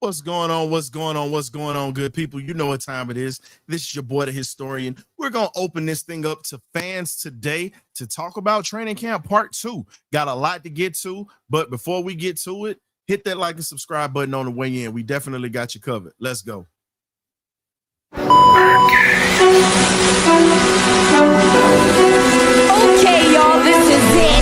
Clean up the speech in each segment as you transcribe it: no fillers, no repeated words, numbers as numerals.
What's going on? What's going on? What's going on, good people? You know what time it is. This is your boy, the historian. We're going to open this thing up to fans today to talk about training camp part 2. Got a lot to get to, but before we get to it, hit that like and subscribe button on the way in. We definitely got you covered. Let's go. Okay, y'all, this is it.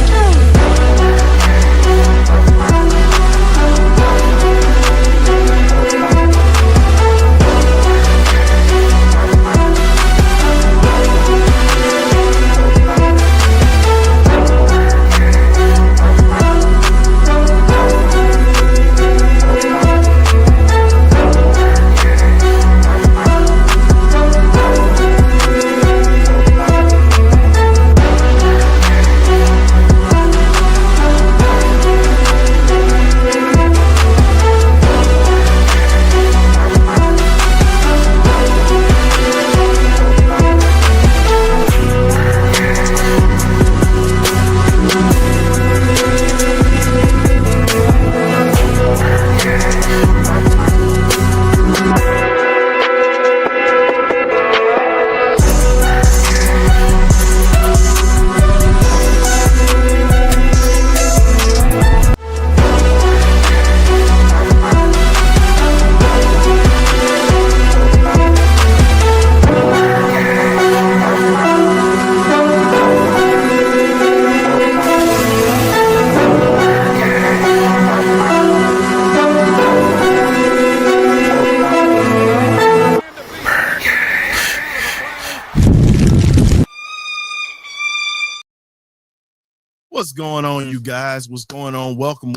What's going on, you guys? What's going on? Welcome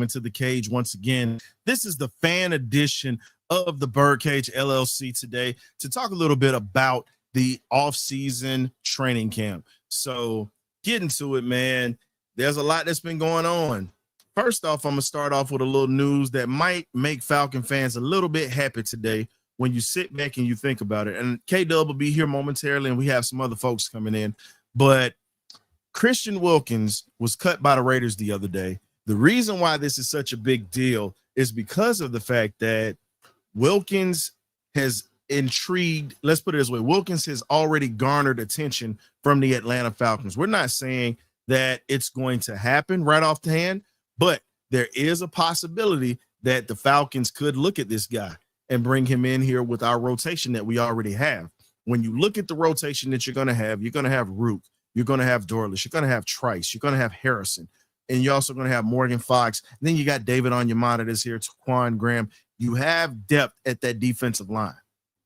into the cage once again. This is the fan edition of the Birdcage LLC today to talk a little bit about the off-season training camp. So getting to it, man, there's a lot that's been going on. First off, I'm going to start off with a little news that might make Falcon fans a little bit happy today when you sit back and you think about it. And K-Dub will be here momentarily, and we have some other folks coming in. But Christian Wilkins was cut by the Raiders the other day. The reason why this is such a big deal is because of the fact that Wilkins has intrigued, let's put it this way, Wilkins has already garnered attention from the Atlanta Falcons. We're not saying that it's going to happen right off the hand, but there is a possibility that the Falcons could look at this guy and bring him in here with our rotation that we already have. When you look at the rotation that you're going to have Rook, you're going to have Dorlish, you're going to have Trice, you're going to have Harrison, and you're also going to have Morgan Fox. And then you got David on your monitors here, Taquan Graham. You have depth at that defensive line.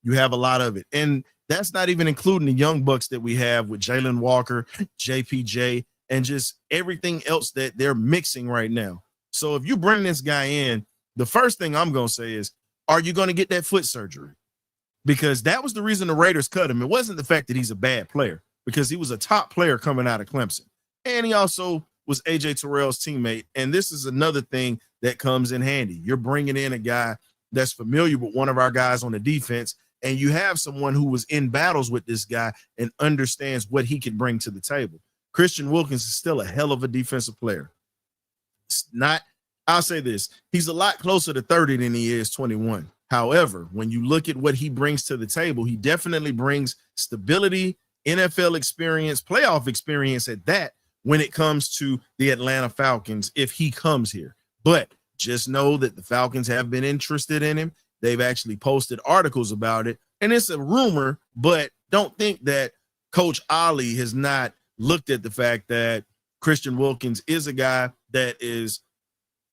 You have a lot of it. And that's not even including the young bucks that we have with Jalen Walker, JPJ, and just everything else that they're mixing right now. So if you bring this guy in, the first thing I'm going to say is, are you going to get that foot surgery? Because that was the reason the Raiders cut him. It wasn't the fact that he's a bad player, because he was a top player coming out of Clemson. And he also was A.J. Terrell's teammate. And this is another thing that comes in handy. You're bringing in a guy that's familiar with one of our guys on the defense, and you have someone who was in battles with this guy and understands what he can bring to the table. Christian Wilkins is still a hell of a defensive player. It's not, I'll say this, he's a lot closer to 30 than he is 21. However, when you look at what he brings to the table, he definitely brings stability, NFL experience, playoff experience at that when it comes to the Atlanta Falcons if he comes here. But just know that the Falcons have been interested in him. They've actually posted articles about it, and it's a rumor, but don't think that Coach Ali has not looked at the fact that Christian Wilkins is a guy that is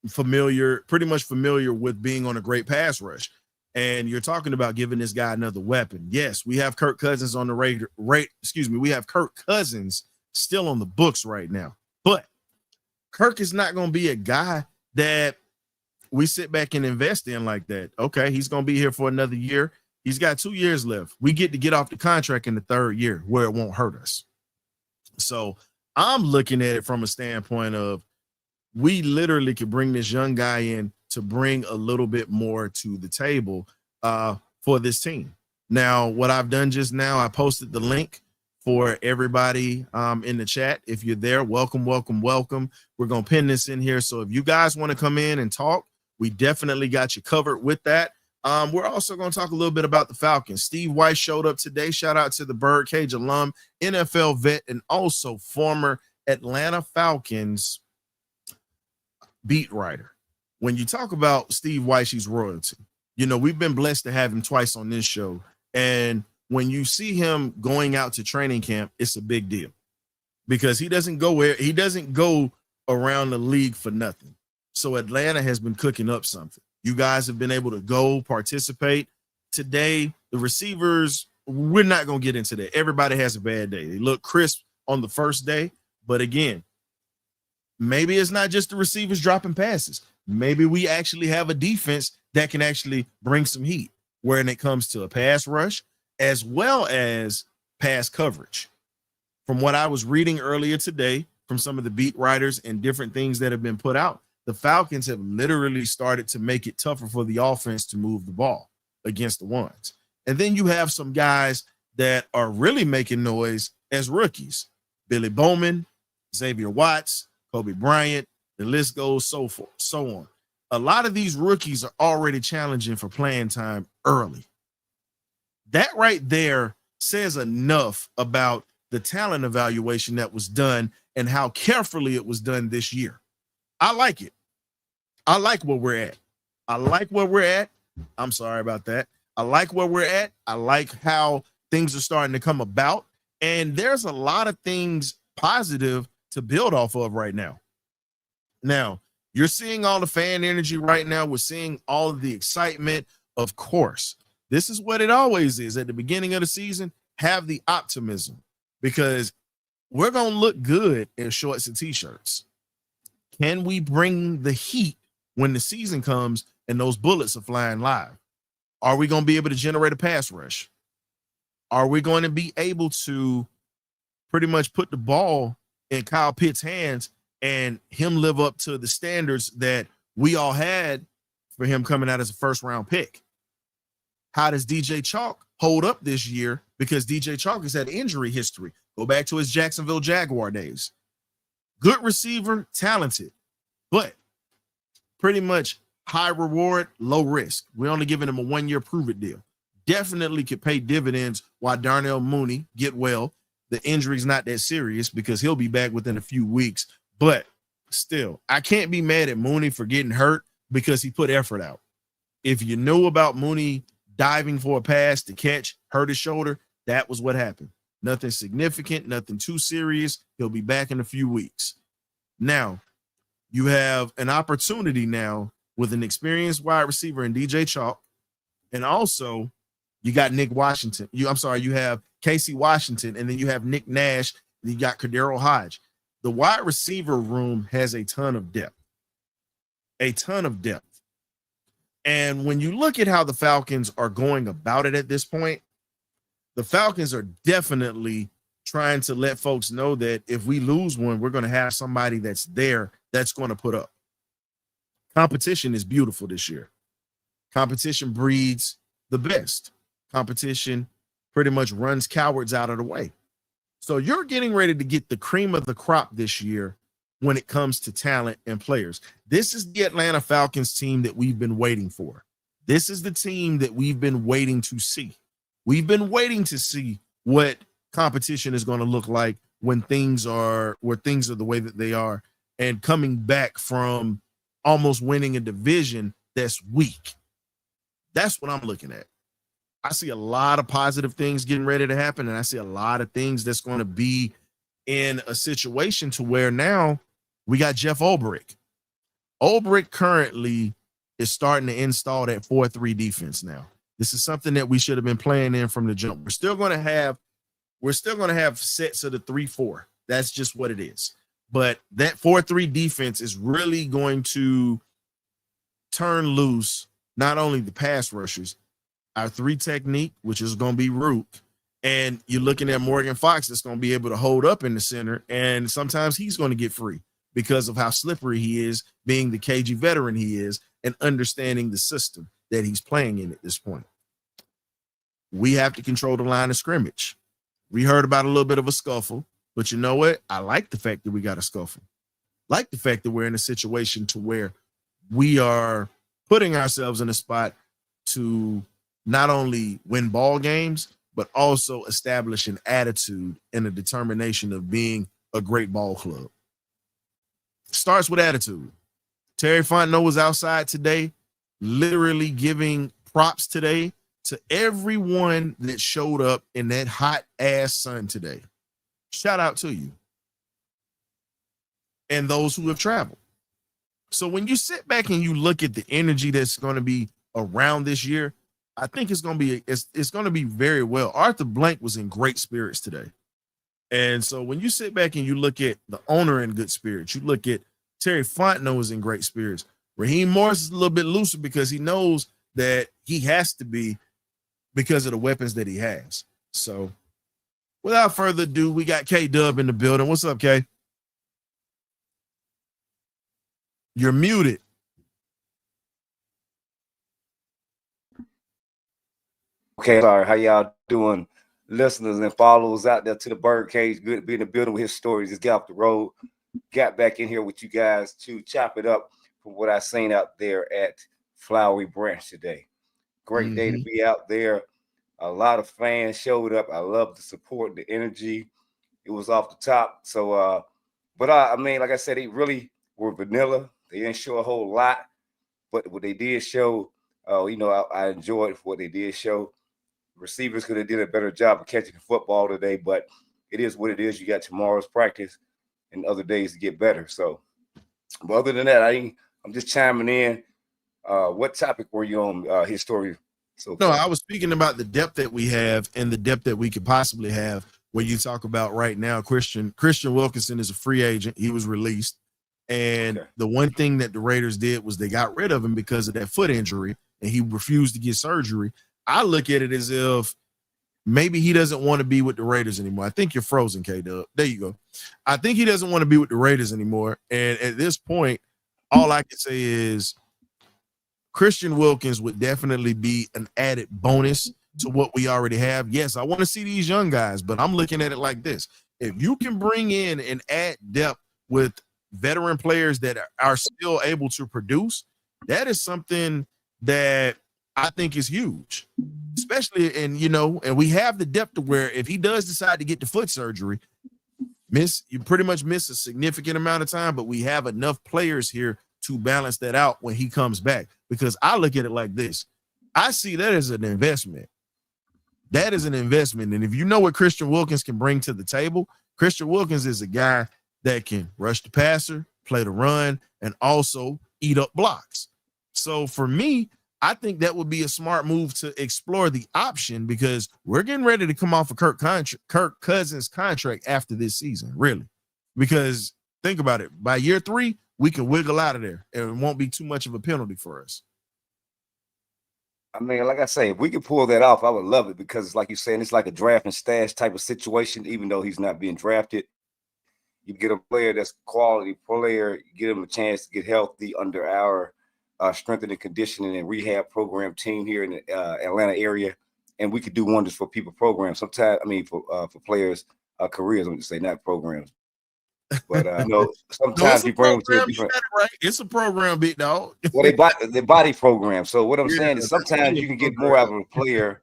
pretty much familiar with being on a great pass rush. And you're talking about giving this guy another weapon. Yes, we have Kirk Cousins on the we have Kirk Cousins still on the books right now. But Kirk is not going to be a guy that we sit back and invest in like that. Okay, he's going to be here for another year. He's got 2 years left. We get off the contract in the third year where it won't hurt us. So I'm looking at it from a standpoint of we literally could bring this young guy in to bring a little bit more to the table for this team. Now, what I've done just now, I posted the link for everybody in the chat. If you're there, welcome. We're going to pin this in here. So if you guys want to come in and talk, We definitely got you covered with that. We're also going to talk a little bit about the Falcons. Steve White showed up today. Shout out to the Birdcage alum, NFL vet, and also former Atlanta Falcons beat writer. When you talk about Steve White, she's royalty. You know, we've been blessed to have him twice on this show. And when you see him going out to training camp, it's a big deal because he doesn't go around the league for nothing. So Atlanta has been cooking up something. You guys have been able to go participate. Today, the receivers, we're not going to get into that. Everybody has a bad day. They look crisp on the first day. But again, maybe it's not just the receivers dropping passes. Maybe we actually have a defense that can actually bring some heat when it comes to a pass rush as well as pass coverage. From what I was reading earlier today from some of the beat writers and different things that have been put out, the Falcons have literally started to make it tougher for the offense to move the ball against the ones. And then you have some guys that are really making noise as rookies. Billy Bowman, Xavier Watts, Kobe Bryant, the list goes so forth, so on. A lot of these rookies are already challenging for playing time early. That right there says enough about the talent evaluation that was done and how carefully it was done this year. I like it. I like where we're at. I'm sorry about that. I like where we're at. I like how things are starting to come about. And there's a lot of things positive to build off of right now. Now, you're seeing all the fan energy right now. We're seeing all of the excitement. Of course, this is what it always is at the beginning of the season. Have the optimism because we're going to look good in shorts and t-shirts. Can we bring the heat when the season comes and those bullets are flying live? Are we going to be able to generate a pass rush? Are we going to be able to pretty much put the ball in Kyle Pitts' hands and him live up to the standards that we all had for him coming out as a first-round pick? How does DJ Chalk hold up this year? Because DJ Chalk has had injury history. Go back to his Jacksonville Jaguar days. Good receiver, talented, but pretty much high reward, low risk. We're only giving him a 1-year prove-it deal. Definitely could pay dividends while Darnell Mooney get well. The injury's not that serious because he'll be back within a few weeks. But still, I can't be mad at Mooney for getting hurt because he put effort out. If you know about Mooney diving for a pass to catch, hurt his shoulder, that was what happened. Nothing significant, nothing too serious. He'll be back in a few weeks. Now, you have an opportunity now with an experienced wide receiver in DJ Chalk, and also you got Nick Washington. You have Casey Washington, and then you have Nick Nash, and you got Kadero Hodge. The wide receiver room has a ton of depth. And when you look at how the Falcons are going about it at this point, the Falcons are definitely trying to let folks know that if we lose one, we're going to have somebody that's there that's going to put up. Competition is beautiful this year. Competition breeds the best. Competition pretty much runs cowards out of the way. So you're getting ready to get the cream of the crop this year when it comes to talent and players. This is the Atlanta Falcons team that we've been waiting for. This is the team that we've been waiting to see. We've been waiting to see what competition is going to look like when things are the way that they are and coming back from almost winning a division that's weak. That's what I'm looking at. I see a lot of positive things getting ready to happen, and I see a lot of things that's going to be in a situation to where now we got Jeff Ulbrich. Ulbrich currently is starting to install that 4-3 defense now. This is something that we should have been playing in from the jump. We're still going to have sets of the 3-4. That's just what it is. But that 4-3 defense is really going to turn loose not only the pass rushers, our 3 technique, which is going to be Rook, and you're looking at Morgan Fox that's going to be able to hold up in the center, and sometimes he's going to get free because of how slippery he is, being the KG veteran he is, and understanding the system that he's playing in at this point. We have to control the line of scrimmage. We heard about a little bit of a scuffle, but you know what? I like the fact that we got a scuffle. Like the fact that we're in a situation to where we are putting ourselves in a spot to not only win ball games, but also establish an attitude and a determination of being a great ball club. Starts with attitude. Terry Fontenot was outside today, literally giving props today to everyone that showed up in that hot ass sun today. Shout out to you. And those who have traveled. So when you sit back and you look at the energy that's going to be around this year, I think it's going to be very well. Arthur Blank was in great spirits today. And so when you sit back and you look at the owner in good spirits, you look at Terry Fontenot was in great spirits. Raheem Morris is a little bit looser because he knows that he has to be because of the weapons that he has. So without further ado, we got K-Dub in the building. What's up, K? You're muted. Okay, sorry. How y'all doing, listeners and followers out there to the Birdcage? Good to be in the building with his stories. Just got off the road, got back in here with you guys to chop it up from what I seen out there at Flowery Branch today. Great day to be out there. A lot of fans showed up. I love the support, the energy. It was off the top. So, but I mean, like I said, they really were vanilla. They didn't show a whole lot, but what they did show, I enjoyed what they did show. Receivers could have did a better job of catching the football today, but it is what it is. You got tomorrow's practice and other days to get better. So, but other than that, I'm just chiming in. What topic were you on, his story? So no, I was speaking about the depth that we have and the depth that we could possibly have. When you talk about right now, Christian Wilkinson is a free agent. He was released. And the one thing that the Raiders did was they got rid of him because of that foot injury, and he refused to get surgery. I look at it as if maybe he doesn't want to be with the Raiders anymore. I think you're frozen, K-Dub. There you go. I think he doesn't want to be with the Raiders anymore. And at this point, all I can say is Christian Wilkins would definitely be an added bonus to what we already have. Yes, I want to see these young guys, but I'm looking at it like this. If you can bring in and add depth with veteran players that are still able to produce, that is something that I think is huge, especially, and we have the depth to where if he does decide to get the foot surgery, you pretty much miss a significant amount of time, but we have enough players here to balance that out when he comes back. Because I look at it like this. I see that as an investment. That is an investment. And if you know what Christian Wilkins can bring to the table, Christian Wilkins is a guy that can rush the passer, play the run, and also eat up blocks. So for me, I think that would be a smart move to explore the option because we're getting ready to come off of Kirk Cousins' contract after this season, really. Because think about it, by year 3, we can wiggle out of there and it won't be too much of a penalty for us. I mean, like I say, if we could pull that off, I would love it because, like you're saying, it's like a draft and stash type of situation, even though he's not being drafted. You get a player that's a quality player, you get him a chance to get healthy under our strength and conditioning and rehab program team here in the Atlanta area, and we could do wonders for people programs. Sometimes, I mean, for players' careers, I'm going to say not programs. But sometimes you bring them to a different. Right? It's a program, big dog. Well, they body program. So what I'm saying is sometimes you can get more out of a player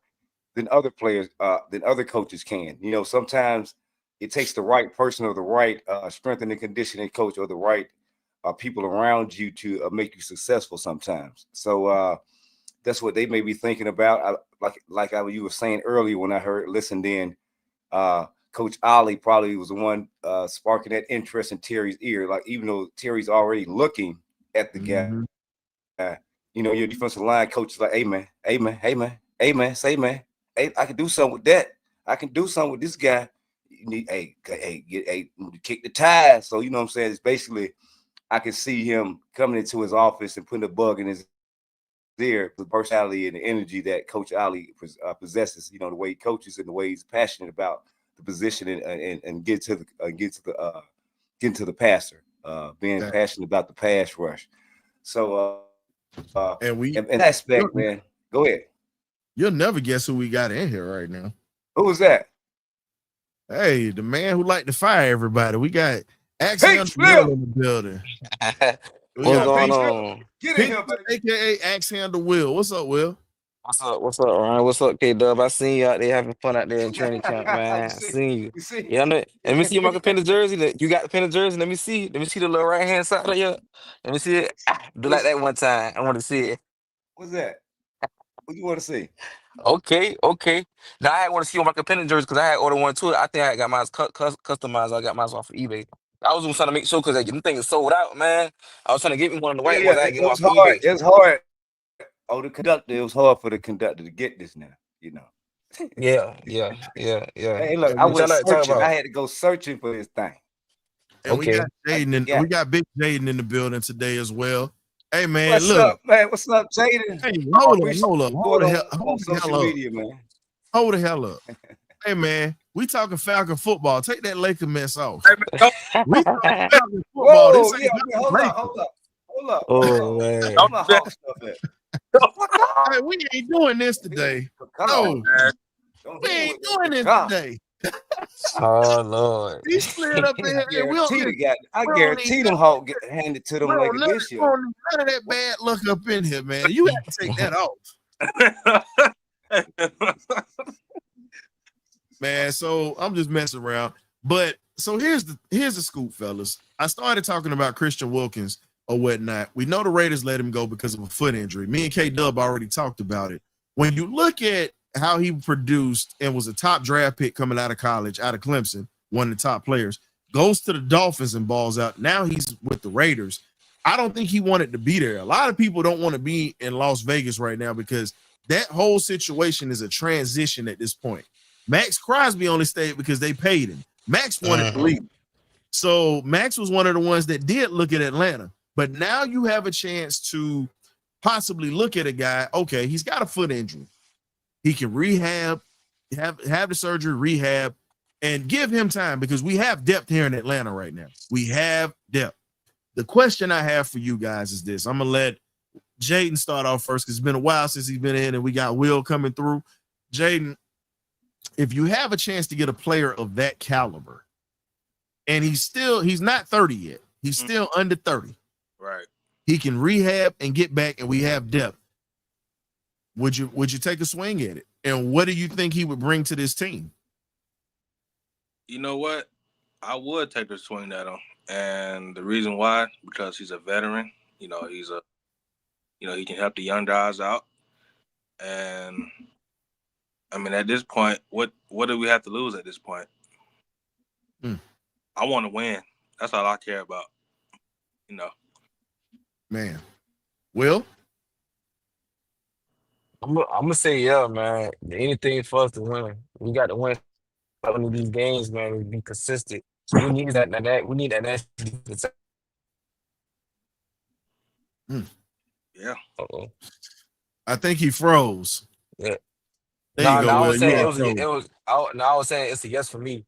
than other players, than other coaches can. Sometimes it takes the right person or the right strength and conditioning coach or the right people around you to make you successful sometimes. So that's what they may be thinking about. You were saying earlier when I listened in, Coach Ollie probably was the one sparking that interest in Terry's ear. Like, even though Terry's already looking at the guy, your defensive line coach is like, hey man, say man, hey, I can do something with that. I can do something with this guy. You need, kick the ties. So, you know what I'm saying? It's basically, I can see him coming into his office and putting a bug in his ear, the personality and the energy that Coach Ali possesses, the way he coaches and the way he's passionate about the position and get to the passer, being passionate about the pass rush. So, in that aspect, man, go ahead. You'll never guess who we got in here right now. Who was that? Hey, the man who liked to fire everybody. We got Axiom in the building. We What's got going Big on? Get in here, Victor, baby. aka Axe Handle Will. What's up, Will? What's up? What's up, Ryan? What's up, K Dub? I seen you out there having fun out there in training camp, You man. I see? seen you. You see? Yeah, I know. Let me see your Michael Penner jersey. You got the Penner jersey. Let me see. Let me see the little right hand side of your. Let me see it. Do like that one time. I want to see it. What's that? What you want to see? Okay, okay. Now I want to see your Michael Penner jersey because I had ordered one too. I think I got mine customized. I got mine off of eBay. I was just trying to make sure because them things is sold out, man. I was trying to get me one of the Yeah, white yeah. ones. I It get them was off of hard. eBay. It was hard. Oh, the conductor. It was hard for the conductor to get this now. You know. Yeah, yeah, yeah, yeah. Hey, look, And I we, What y'all went like to talk searching. I about? had to go searching for this thing. and we got Okay. Jaden and Yeah. we got Big Jaden in the building today as well. Hey man, What's look. up, man? What's up, Jaden? Hey, hold Appreciate up. you Hold going the on hell social up. media, man. Hold the hell up. Hey man, we talking Falcon football. Take that Laker mess off. We talking Falcon football. Whoa, This yeah, ain't okay, hold Lakers. up, hold up, hold up, Oh hold on. man. Where my hawk stuff at? Hey, we ain't doing this today. Come No, on, don't we hit me ain't with doing that. this Come. today. Oh Lord. We split up in here. Hey, we don't I we don't guarantee need them hawk get handed to we them don't like none, this we year. don't need none of that bad luck up in here, man. You have to take that off. Man, so I'm just messing around. But so here's the scoop, fellas. I started talking about Christian Wilkins or whatnot. We know the Raiders let him go because of a foot injury. Me and K Dub already talked about it. When you look at how he produced and was a top draft pick coming out of college, out of Clemson, one of the top players, goes to the Dolphins and balls out. Now he's with the Raiders. I don't think he wanted to be there. A lot of people don't want to be in Las Vegas right now because that whole situation is a transition at this point. Max Crosby only stayed because they paid him. Max wanted to leave. So Max was one of the ones that did look at Atlanta. But now you have a chance to possibly look at a guy. Okay, he's got a foot injury. He can rehab, have the surgery, rehab, and give him time because we have depth here in Atlanta right now. We have depth. The question I have for you guys is this. I'm going to let Jaden start off first because it's been a while since he's been in and we got Will coming through. Jaden, if you have a chance to get a player of that caliber, and he's not 30 yet. He's still under 30. Right. He can rehab and get back, and we have depth. Would you take a swing at it? And what do you think he would bring to this team? You know what? I would take a swing at him. And the reason why, because he's a veteran. You know, he can help the young guys out. And I mean, at this point, what do we have to lose at this point? I want to win. That's all I care about. You know. Man. Will? I'm gonna say yeah, man. Anything for us to win. We got to win one of these games, man. We be consistent. We need that. We need that national defense. Yeah. Uh-oh. I think he froze. Yeah. There you go, I Will. was saying I I was saying it's a yes for me.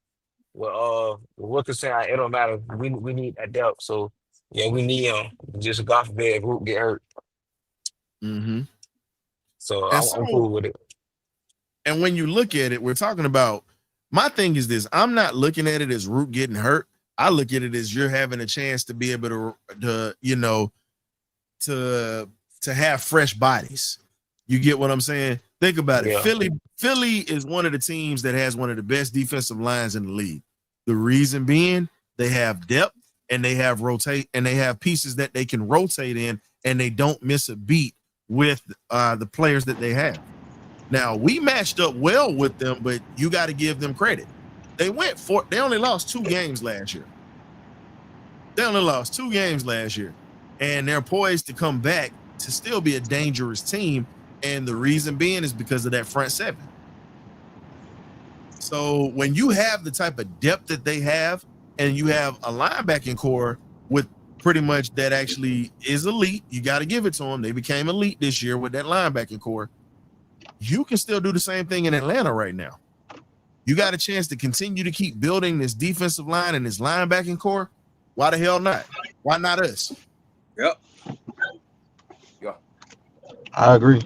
Well, what you're saying, it don't matter. We need that depth. So yeah, we need him. Just God forbid if Root get hurt. Mm-hmm. So And I'm cool with it. And when you look at it, we're talking about, my thing is this. I'm not looking at it as Root getting hurt. I look at it as you're having a chance to be able to have fresh bodies. You get what I'm saying? Think about it. Yeah. Philly is one of the teams that has one of the best defensive lines in the league. The reason being they have depth and they have pieces that they can rotate in and they don't miss a beat with the players that they have. Now, we matched up well with them, but you got to give them credit. They only lost 2 games last year. And they're poised to come back to still be a dangerous team. And the reason being is because of that front seven. So when you have the type of depth that they have, and you have a linebacking core with pretty much that actually is elite, you got to give it to them. They became elite this year with that linebacking core. You can still do the same thing in Atlanta right now. You got a chance to continue to keep building this defensive line and this linebacking core. Why the hell not? Why not us? Yep. Yeah. I agree.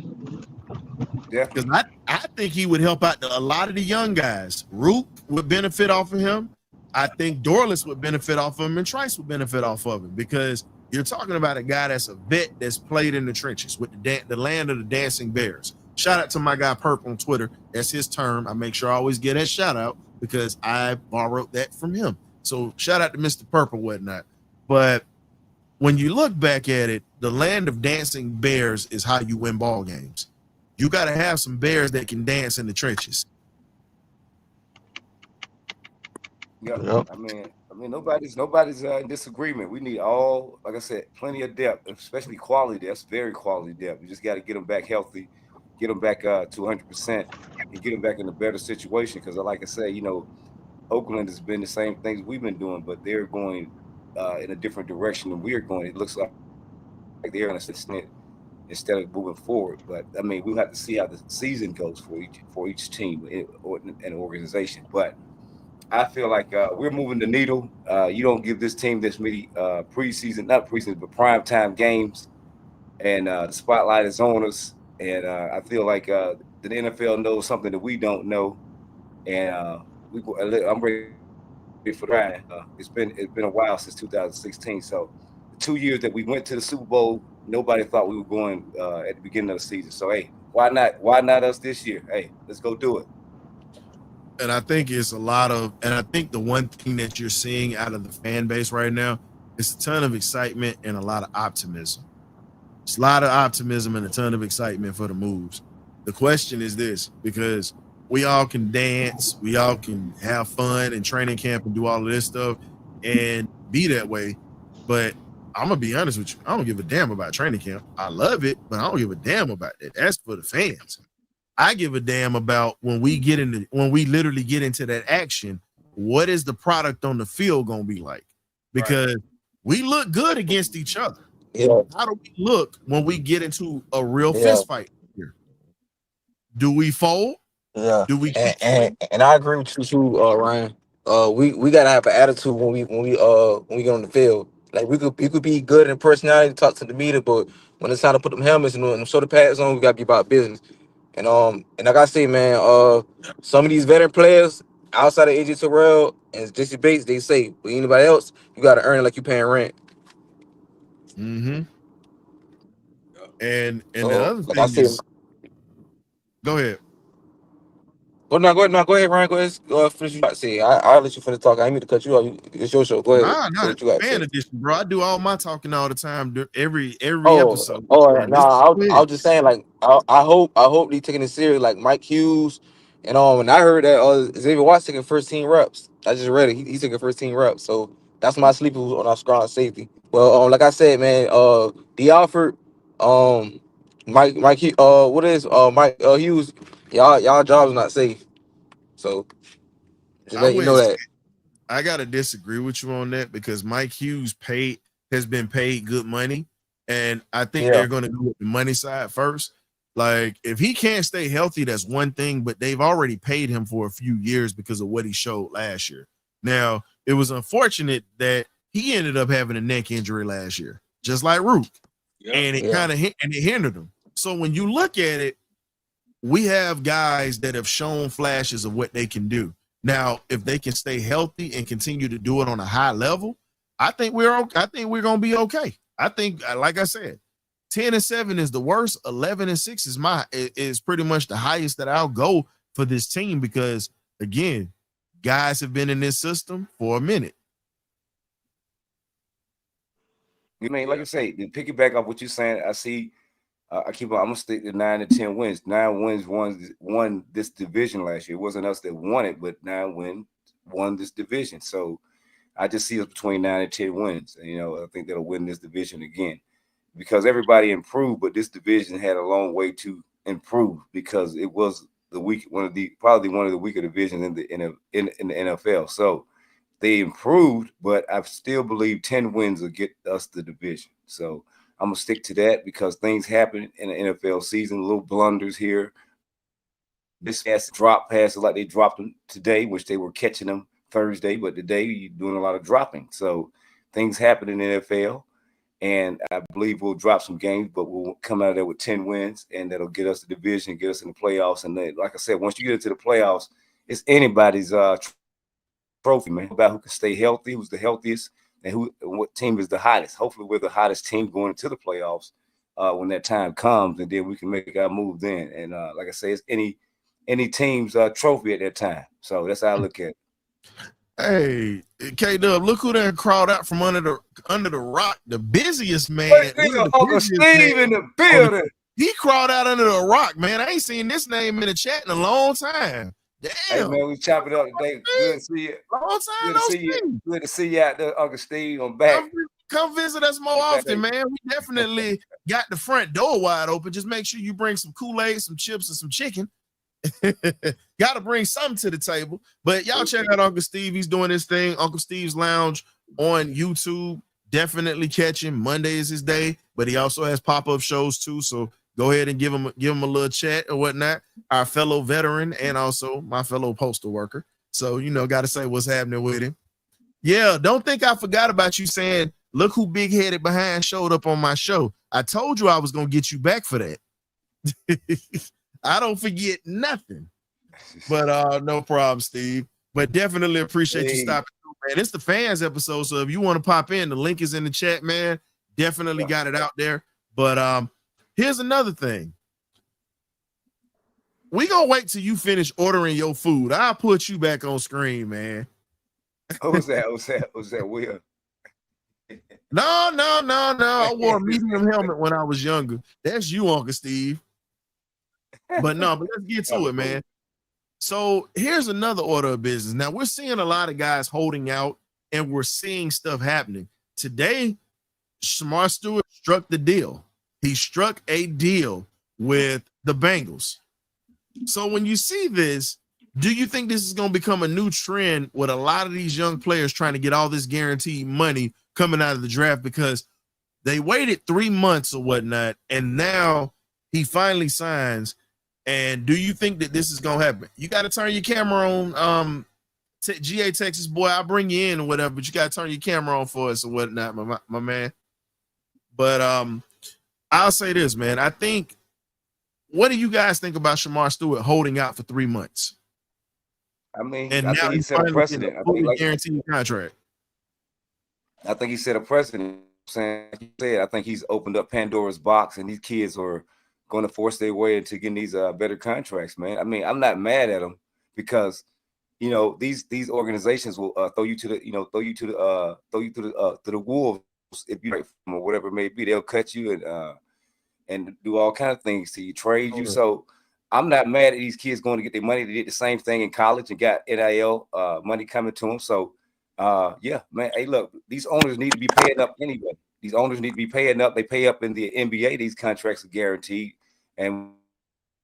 Yeah. Because I think he would help out a lot of the young guys. Root would benefit off of him. I think Dorless would benefit off of him, and Trice would benefit off of him because You're talking about a guy that's a vet that's played in the trenches with the land of the dancing bears. Shout out to my guy Perp on Twitter. That's his term. I make sure I always get that shout out because I borrowed that from him. So shout out to Mr. Perp or whatnot. But when you look back at it, the land of dancing bears is how you win ball games. You got to have some bears that can dance in the trenches. Yeah, Yep. I mean, nobody's in disagreement. We need all, like I said, plenty of depth, especially quality. That's very quality depth. You just got to get them back healthy, get them back to 100%, and get them back in a better situation. Because, like I say, Oakland has been the same things we've been doing, but they're going in a different direction than we're going. It looks like they're in a stint instead of moving forward. But I mean, we'll have to see how the season goes for each team and organization. But I feel like we're moving the needle. You don't give this team this many not preseason, but primetime games, and the spotlight is on us. And I feel like the NFL knows something that we don't know, and I'm ready for that. It's been a while since 2016. So, the 2 years that we went to the Super Bowl, nobody thought we were going at the beginning of the season. So, hey, why not? Why not us this year? Hey, let's go do it. And I think it's I think the one thing that you're seeing out of the fan base right now is a ton of excitement and a lot of optimism. It's a lot of optimism and a ton of excitement for the moves. The question is this, because we all can dance, we all can have fun in training camp and do all of this stuff and be that way. But I'm going to be honest with you. I don't give a damn about training camp. I love it, but I don't give a damn about it. That's for the fans. I give a damn about when we literally get into that action, what is the product on the field going to be like? Because we look good against each other. Yeah. How do we look when we get into a real fist fight here? Do we fold? Yeah. Do we and I agree with you too, Ryan. We gotta have an attitude when we get on the field. Like you could be good in personality, talk to the media, but when it's time to put them helmets and them shoulder pads on, we gotta be about business. And like I say, man, some of these veteran players outside of AJ Terrell and Jesse Bates, they say, but anybody else, you gotta earn it like you paying rent. Mm-hmm. And So, the other like I thing said, is, go ahead. go ahead, Ryan. Go ahead, finish what you about to say. I'll let you finish talking. I didn't mean to cut you off. It's your show. Go ahead. Nah, Say what you got to fan say. edition, bro. I do all my talking all the time, every episode. I was just saying, like, I hope they taking it serious, like Mike Hughes, and and I heard that Xavier Watts taking first team reps. I just read it. He's taking first team reps, so that's my sleeper on our strong safety. Well, like I said, man, D. Alford, Mike, what is Mike Hughes? Y'all jobs not safe, so just I let you know went. that. I gotta disagree with you on that because Mike Hughes has been paid good money, and I think Yeah. they're going to go with the money side first. Like if he can't stay healthy, that's one thing, but they've already paid him for a few years because of what he showed last year. Now it was unfortunate that he ended up having a neck injury last year, just like Rook, and it kind of hindered him. So when you look at it, we have guys that have shown flashes of what they can do. Now, if they can stay healthy and continue to do it on a high level, I think we're okay. I think we're gonna be okay. I think, like I said, 10-7 is the worst. 11-6 is pretty much the highest that I'll go for this team because, again, guys have been in this system for a minute. I mean, like I say, to piggyback off what you're saying, I see. I'm gonna stick to 9 to 10 wins. 9 wins won this division last year. It wasn't us that won it, but 9 wins won this division. So I just see us between 9 and 10 wins. And, I think they'll win this division again because everybody improved, but this division had a long way to improve because it was probably one of the weaker divisions in the NFL. So they improved, but I still believe 10 wins will get us the division. So I'm going to stick to that because things happen in the NFL season, little blunders here. This drop passes like they dropped them today, which they were catching them Thursday, but today you're doing a lot of dropping. So things happen in the NFL, and I believe we'll drop some games, but we'll come out of there with 10 wins, and that'll get us the division, get us in the playoffs. And then, like I said, once you get into the playoffs, it's anybody's trophy, man, about who can stay healthy, who's the healthiest, and what team is the hottest. Hopefully, we're the hottest team going into the playoffs when that time comes, and then we can make our move then. And like I say, it's any team's trophy at that time. So that's how I look at it. Hey, K-Dub, look who done crawled out from under the rock. The busiest man. Uncle Steve in the building. He crawled out under the rock, man. I ain't seen this name in the chat in a long time. Damn. Hey, man, we chop it up today. Good to see you. Long time no see. Good to see you out there, Uncle Steve. I'm back. Come visit us more often, man. We definitely got the front door wide open. Just make sure you bring some Kool-Aid, some chips, and some chicken. Got to bring something to the table. But y'all check out Uncle Steve. He's doing his thing. Uncle Steve's Lounge on YouTube. Definitely catch him. Monday is his day, but he also has pop-up shows too. So go ahead and give him a little chat or whatnot. Our fellow veteran and also my fellow postal worker. So, got to say what's happening with him. Yeah, don't think I forgot about you saying, look who big-headed behind showed up on my show. I told you I was going to get you back for that. I don't forget nothing. But no problem, Steve. But definitely appreciate you stopping through, man. It's the fans episode, so if you want to pop in, the link is in the chat, man. Definitely got it out there. But here's another thing. We gonna wait till you finish ordering your food. I'll put you back on screen, man. Who's that? Will? No. I wore a medium helmet when I was younger. That's you, Uncle Steve. But let's get to it, man. So here's another order of business. Now we're seeing a lot of guys holding out, and we're seeing stuff happening. Today, Shemar Stewart struck the deal. He struck a deal with the Bengals. So when you see this, do you think this is going to become a new trend with a lot of these young players trying to get all this guaranteed money coming out of the draft because they waited 3 months or whatnot, and now he finally signs? And do you think that this is going to happen? You got to turn your camera on. GA Texas boy, I'll bring you in or whatever, but you got to turn your camera on for us or whatnot, my man. But I'll say this, man. I think, what do you guys think about Shemar Stewart holding out for 3 months? I mean, and I now think he set a precedent. I think guaranteed contract. I think he set a precedent. I think he's opened up Pandora's box, and these kids are going to force their way into getting these better contracts, man. I mean, I'm not mad at them because these organizations will throw you to the wolves if you or whatever it may be. They'll cut you and do all kind of things to you, trade you. So I'm not mad at these kids going to get their money. They did the same thing in college and got NIL money coming to them. So yeah, man. Hey, look, these owners need to be paying up anyway. These owners need to be paying up. They pay up in the NBA. These contracts are guaranteed, and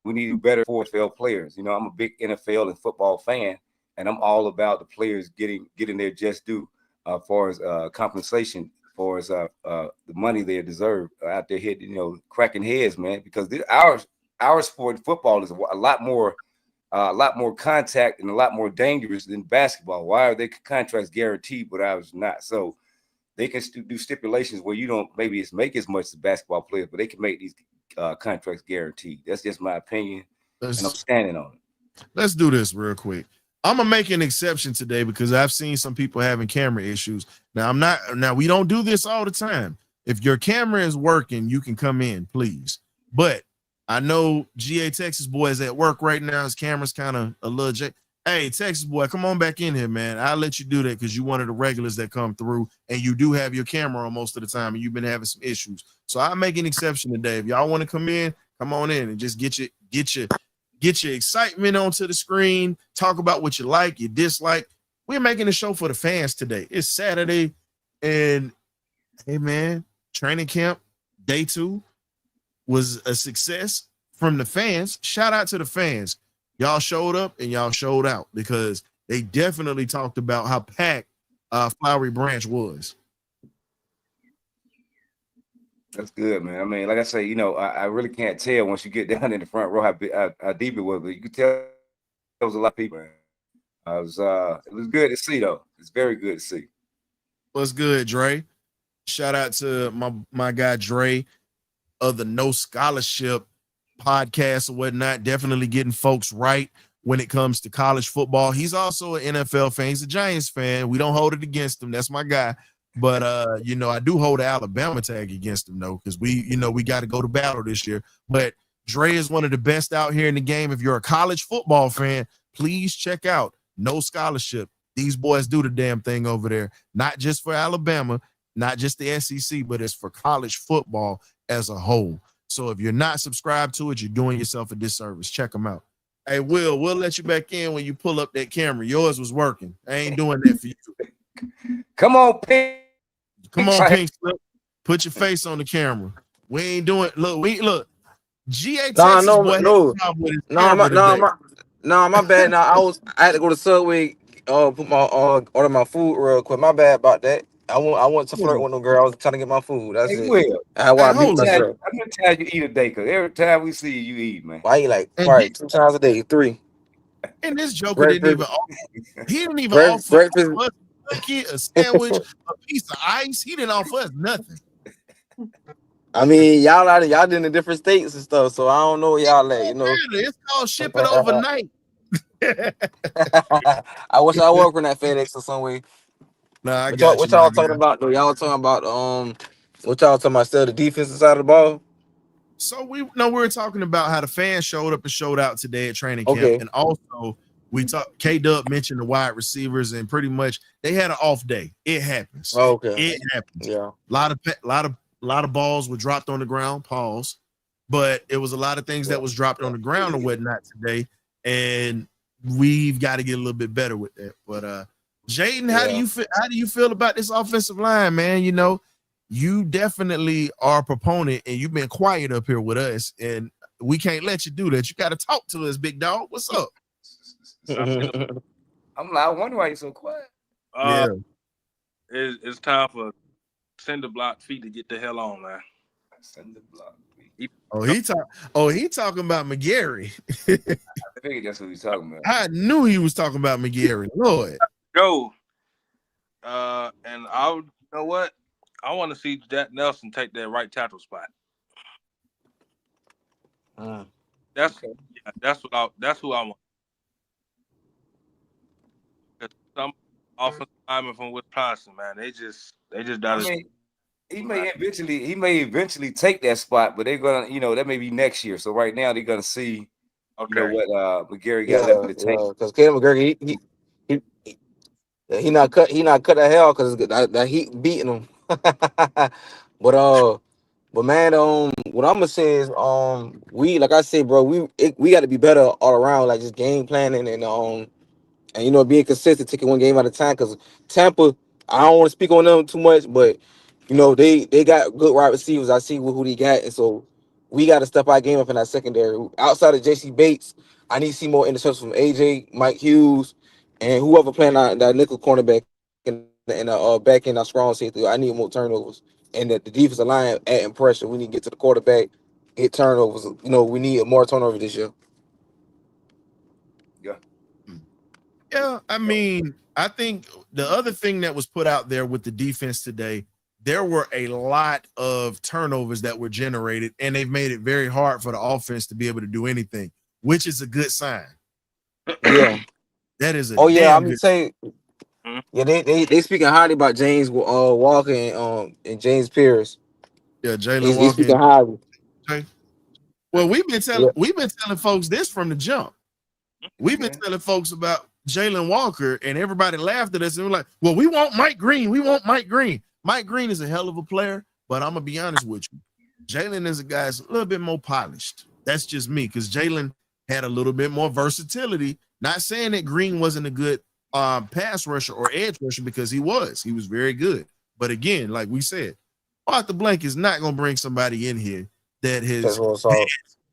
we need better for NFL players. I'm a big NFL and football fan, and I'm all about the players getting their just due as far as compensation, as far as the money they deserve out there hitting, cracking heads, man. Because our sport, football, is a lot more contact and a lot more dangerous than basketball. Why are their contracts guaranteed, but ours not? So they can do stipulations where you don't maybe make as much as basketball players, but they can make these contracts guaranteed. That's just my opinion, and I'm standing on it. Let's do this real quick. I'm gonna make an exception today because I've seen some people having camera issues. Now we don't do this all the time. If your camera is working, you can come in, please. But I know GA Texas boy is at work right now. His camera's kind of a little Hey, Texas boy, come on back in here, man. I'll let you do that because you're one of the regulars that come through, and you do have your camera on most of the time, and you've been having some issues. So I'll make an exception today. If y'all want to come in, come on in and just get your excitement onto the screen. Talk about what you like, you dislike. We're making a show for the fans today. It's Saturday, and hey, man, training camp day 2 was a success from the fans. Shout out to the fans. Y'all showed up and y'all showed out because they definitely talked about how packed Flowery Branch was. That's good, man. I mean, like I say, I really can't tell once you get down in the front row how deep it was, but you could tell there was a lot of people. It was good to see, though. It's very good to see. What's good, Dre? Shout out to my guy Dre of the No Scholarship podcast or whatnot, definitely getting folks right when it comes to college football. He's also an NFL fan. He's a Giants fan. We don't hold it against him. That's my guy. But I do hold the Alabama tag against them though, because we got to go to battle this year. But Dre is one of the best out here in the game. If you're a college football fan, please check out No Scholarship. These boys do the damn thing over there, not just for Alabama, not just the SEC, but it's for college football as a whole. So if you're not subscribed to it, you're doing yourself a disservice. Check them out. Hey, we'll let you back in when you pull up that camera. Yours was working. I ain't doing that for you. Come on, Pink. Come on, Pink Slip. Put your face on the camera. We ain't doing. Look. GA Texas boy. My bad. I had to go to Subway. Put my order my food real quick. My bad about that. I want to flirt with no girl. I was trying to get my food. That's it. Will. I beat myself. How many times you eat a day? Because every time we see you eat, man. I eat like probably 2 times a day, 3. And this Joker didn't even offer us a sandwich, a piece of ice. He didn't offer us nothing. I mean, y'all in the different states and stuff, so I don't know where y'all at. It's called shipping overnight. I wish I worked on that FedEx or some way. Nah, what y'all talking about though? Y'all talking about what y'all talking about? Still the defensive side of the ball. So we were talking about how the fans showed up and showed out today at training camp, and also we talked. K-Dub mentioned the wide receivers, and pretty much they had an off day. It happens. It happens. Yeah, a lot of balls were dropped on the ground. Pause. But it was a lot of things that was dropped on the ground and whatnot today, and we've got to get a little bit better with that. But Jaden, how do you feel about this offensive line, man? You definitely are a proponent, and you've been quiet up here with us, and we can't let you do that. You got to talk to us, big dog. What's up? I'm like, I wonder why you're so quiet. It's time for cinder block feet to get the hell on, man. Cinder block feet. He talking about McGarry. I think that's what he's talking about. I knew he was talking about McGarry. Lord. Go. And you know what? I want to see Jack Nelson take that right tackle spot. That's who I want. Some offensive lineman from Wisconsin, man, they just he may eventually take that spot, but they're gonna, that may be next year. So right now they're gonna see, what McGarry got left in the tank. Because Caleb McGarry, he not cut the hell because that heat beating him. But man, what I'm gonna say is, we, like I said, bro, we got to be better all around, like just game planning and being consistent, taking one game at a time. Because Tampa, I don't want to speak on them too much, but they got good wide receivers. I see who they got, and so we got to step our game up in that secondary. Outside of J.C. Bates, I need to see more interceptions from AJ, Mike Hughes, and whoever playing that nickel cornerback and back in our strong safety. I need more turnovers, and the defensive line adding pressure. We need to get to the quarterback, get turnovers. We need more turnover this year. Yeah, I mean, I think the other thing that was put out there with the defense today, there were a lot of turnovers that were generated, and they've made it very hard for the offense to be able to do anything, which is a good sign. Yeah, that is a. I'm gonna say, they speaking highly about James Walker and James Pierce. Yeah, Jalen Walker. Speaking highly. Okay. Well, we've been telling folks this from the jump. We've been telling folks about Jalen Walker, and everybody laughed at us and were like, well, we want Mike Green. We want Mike Green. Mike Green is a hell of a player, but I'm going to be honest with you. Jalen is a guy that's a little bit more polished. That's just me, because Jalen had a little bit more versatility. Not saying that Green wasn't a good pass rusher or edge rusher, because he was. He was very good. But again, like we said, Arthur Blank is not going to bring somebody in here that has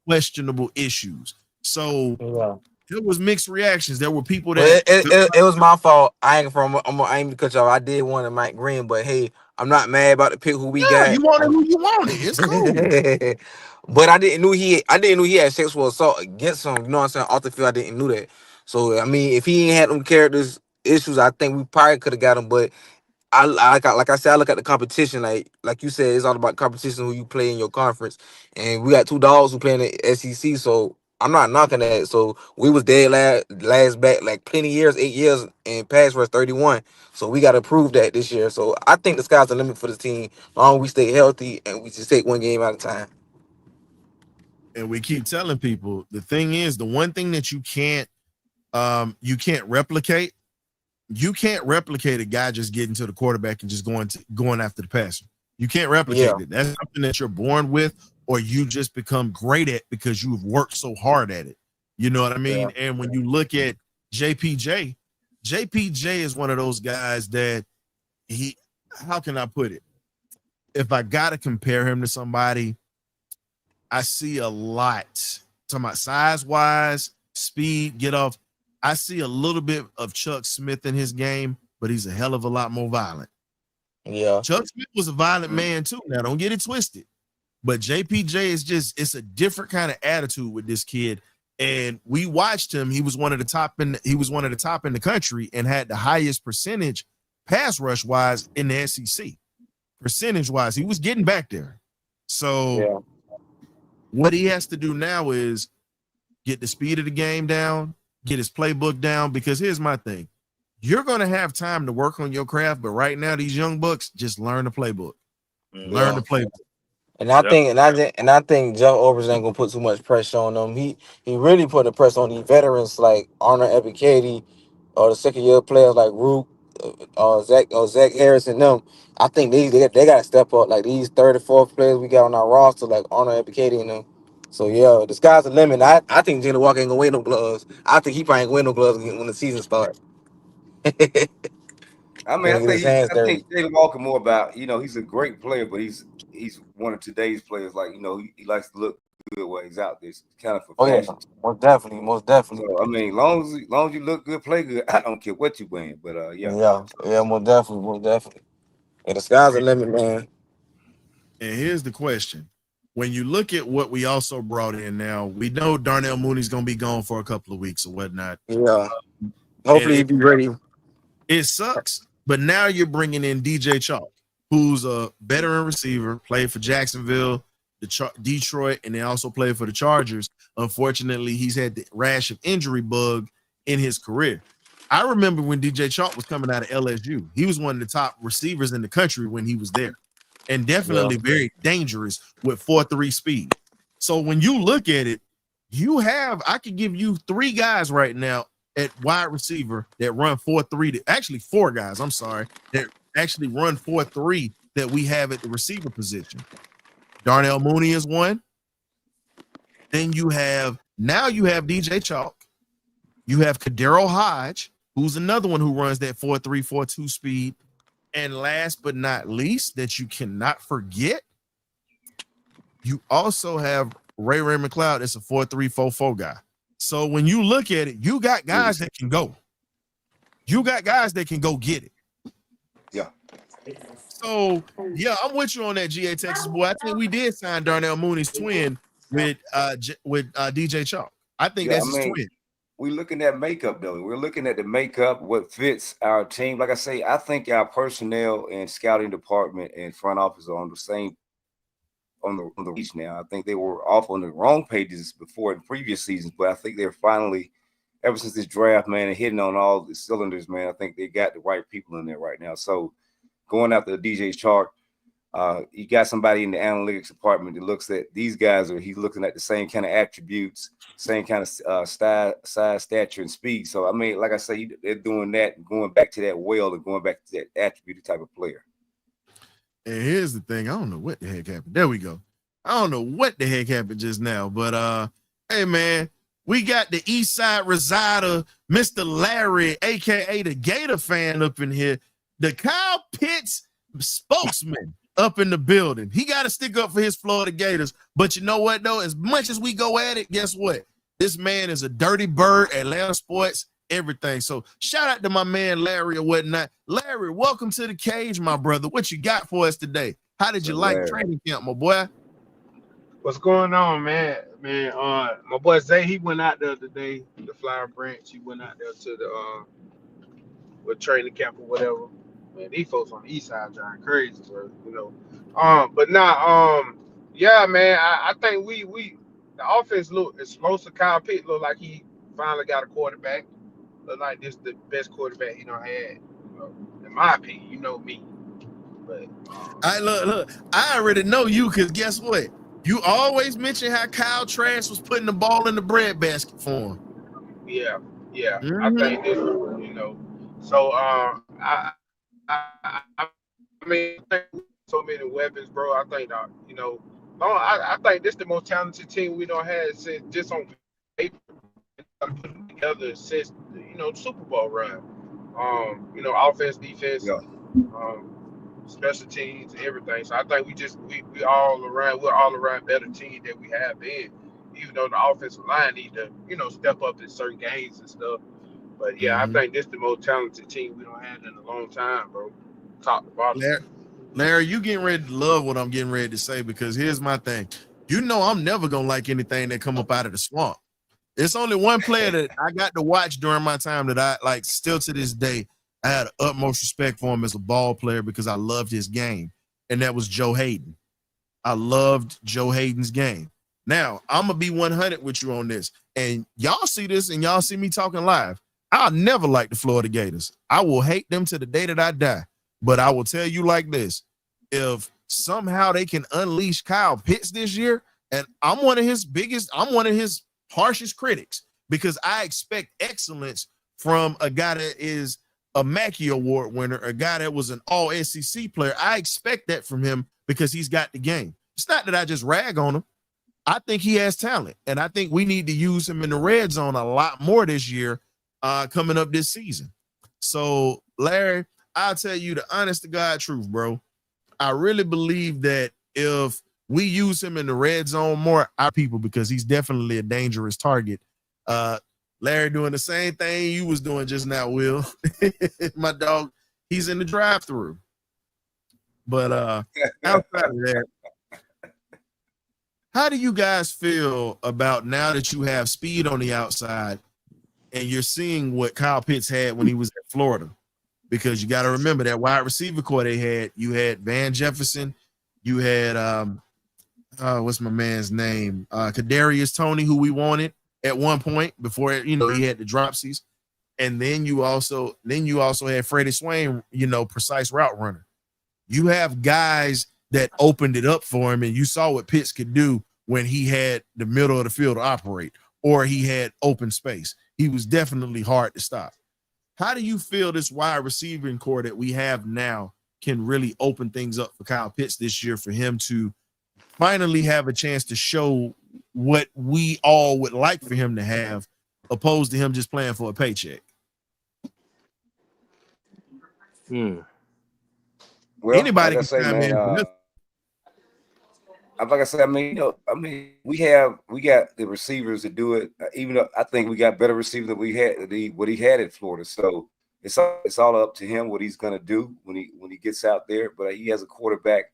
questionable issues. So it was mixed reactions. There were people that it was my fault. I ain't to cut you off. I did want a Mike Green, but hey, I'm not mad about the pick who we got. You wanted who you wanted. It's cool. But I didn't know he had sexual assault against him. You know what I'm saying? Off the field, I didn't know that. So I mean, if he ain't had them characters issues, I think we probably could have got him. But like I said, I look at the competition. Like you said, it's all about competition, who you play in your conference. And we got 2 dogs who play in the SEC. So I'm not knocking that. So we was dead last back like plenty years, 8 years, and pass rush 31. So we got to prove that this year. So I think the sky's the limit for the team. As long as we stay healthy and we just take one game at a time. And we keep telling people the thing is the one thing that you can't replicate. You can't replicate a guy just getting to the quarterback and just going after the passer. You can't replicate it. That's something that you're born with, or you just become great at because you've worked so hard at it. You know what I mean? Yeah. And when you look at JPJ is one of those guys that how can I put it? If I got to compare him to somebody, I see a lot. Talking about size-wise, speed, get off. I see a little bit of Chuck Smith in his game, but he's a hell of a lot more violent. Yeah. Chuck Smith was a violent man too. Now, don't get it twisted. But JPJ is it's a different kind of attitude with this kid. And we watched him. He was one of the top in the country and had the highest percentage pass rush wise in the SEC. Percentage wise, he was getting back there. So what he has to do now is get the speed of the game down, get his playbook down, because here's my thing. You're going to have time to work on your craft, but right now these young bucks just learn the playbook. Learn the playbook. And I think Joe Overs ain't gonna put too much pressure on them. He really put the pressure on these veterans like Arnold Ebiketie or the second year players like Rook, Zach Harris and them. I think they got to step up. Like these 34th players we got on our roster, like Arnold Ebiketie and them. So yeah, the sky's the limit. I think Jalen Walker ain't gonna win no gloves. I think he probably ain't gonna win no gloves when the season starts. I mean, I think Jalen Walker more about, he's a great player, but he's one of today's players. Like, he likes to look good while he's out there. It's kind of for fashion. Yeah, most definitely. So I mean, long as you look good, play good, I don't care what you win. But yeah, most definitely. Yeah, the sky's the limit, man. And here's the question. When you look at what we also brought in now, we know Darnell Mooney's going to be gone for a couple of weeks or whatnot. Yeah. Hopefully he'll be ready. It sucks, but now you're bringing in DJ Chalk, who's a veteran receiver, played for Jacksonville, Detroit, and then also played for the Chargers. Unfortunately, he's had the rash of injury bug in his career. I remember when DJ Chalk was coming out of LSU. He was one of the top receivers in the country when he was there, and definitely very dangerous with 4.3 speed. So when you look at it, I could give you 3 guys right now at wide receiver that run 4.3, actually 4 guys, I'm sorry, that actually run 4.3 that we have at the receiver position. Darnell Mooney is one. Then you have DJ Chalk. You have Kadero Hodge, who's another one who runs that 4.3, 4.2 speed. And last but not least, that you cannot forget, you also have Ray McLeod. That's a 4.3, 4.4 guy. So when you look at it, you got guys that can go. You got guys that can go get it. Yeah. So, yeah, I'm with you on that, GA Texas boy. I think we did sign Darnell Mooney's twin with DJ Chalk. I think that's his twin. We're looking at makeup, though. We're looking at the makeup, what fits our team. Like I say, I think our personnel and scouting department and front office are on the same on the reach now. I think they were off on the wrong pages before in previous seasons, but I think they're finally, ever since this draft, man, and hitting on all the cylinders, man. I think they got the right people in there right now. So going after the DJ Chark, you got somebody in the analytics department that looks at these guys, or he's looking at the same kind of attributes, same kind of style, size, stature, and speed. So, I mean, like I say, they're doing that and going back to that well and going back to that attribute type of player. And here's the thing. I don't know what the heck happened. There we go. I don't know what the heck happened just now. But, hey, man, we got the East Side Resider, Mr. Larry, a.k.a. the Gator fan up in here. The Kyle Pitts spokesman up in the building. He got to stick up for his Florida Gators. But you know what, though? As much as we go at it, guess what? This man is a dirty bird, Atlanta sports, everything. So shout out to my man Larry or whatnot. Larry, welcome to the cage, my brother. What you got for us today? How did you like training camp, my boy? What's going on, man? My boy Zay, he went out there today, the Flower Branch. He went out there to the with training camp or whatever. Man, these folks on the east side are crazy, bro. But now, yeah, man, I think we The offense look explosive. Kyle Pitt look like he finally got a quarterback. Look like this the best quarterback he done had. In my opinion, you know me. But I look. I already know you because guess what? You always mention how Kyle Trask was putting the ball in the breadbasket for him. yeah, yeah. I Mm-hmm. think this, So I mean, I think so many weapons, bro. I think I think this the most talented team we don't have since just on paper put it together since Super Bowl run. Offense, defense, Yeah. special teams, everything. So I think we all around we're all around better team than we have been. Even though the offensive line need to step up in certain games and stuff. But yeah, I Mm-hmm. think this the most talented team we don't have in a long time, bro. Top to bottom. Larry, you getting ready to love what I'm getting ready to say because here's my thing. You know I'm never gonna like anything that come up out of the swamp. It's only one player that I got to watch during my time that I like still to this day. I had utmost respect for him as a ball player because I loved his game, and that was Joe Hayden. I loved Joe Hayden's game. Now, I'm going to be 100 with you on this, and y'all see this and y'all see me talking live. I'll never like the Florida Gators. I will hate them to the day that I die, but I will tell you like this. If somehow they can unleash Kyle Pitts this year, and I'm one of his harshest critics because I expect excellence from a guy that is a Mackey Award winner, a guy that was an all SEC player. I expect that from him because he's got the game. It's not that I just rag on him. I think he has talent, and I think we need to use him in the red zone a lot more this year coming up this season. So, Larry, I'll tell you the honest to God truth, bro. I really believe that if we use him in the red zone more, our people, because he's definitely a dangerous target. Larry doing the same thing you was doing just now, Will. My dog, he's in the drive-through. But outside of that, how do you guys feel about now that you have speed on the outside and you're seeing what Kyle Pitts had when he was at Florida? Because you got to remember that wide receiver core they had. You had Van Jefferson. You had what's my man's name? Kadarius Toney, who we wanted at one point before he had the dropsies. And then you also had Freddie Swain, precise route runner. You have guys that opened it up for him, and you saw what Pitts could do when he had the middle of the field to operate or he had open space. He was definitely hard to stop. How do you feel this wide receiving core that we have now can really open things up for Kyle Pitts this year for him to finally have a chance to show what we all would like for him to have, opposed to him just playing for a paycheck? Well, Anybody like I can say, chime man. in. Like I said, we got the receivers to do it. Even though I think we got better receivers than what he had at Florida. So it's all up to him what he's gonna do when he gets out there. But he has a quarterback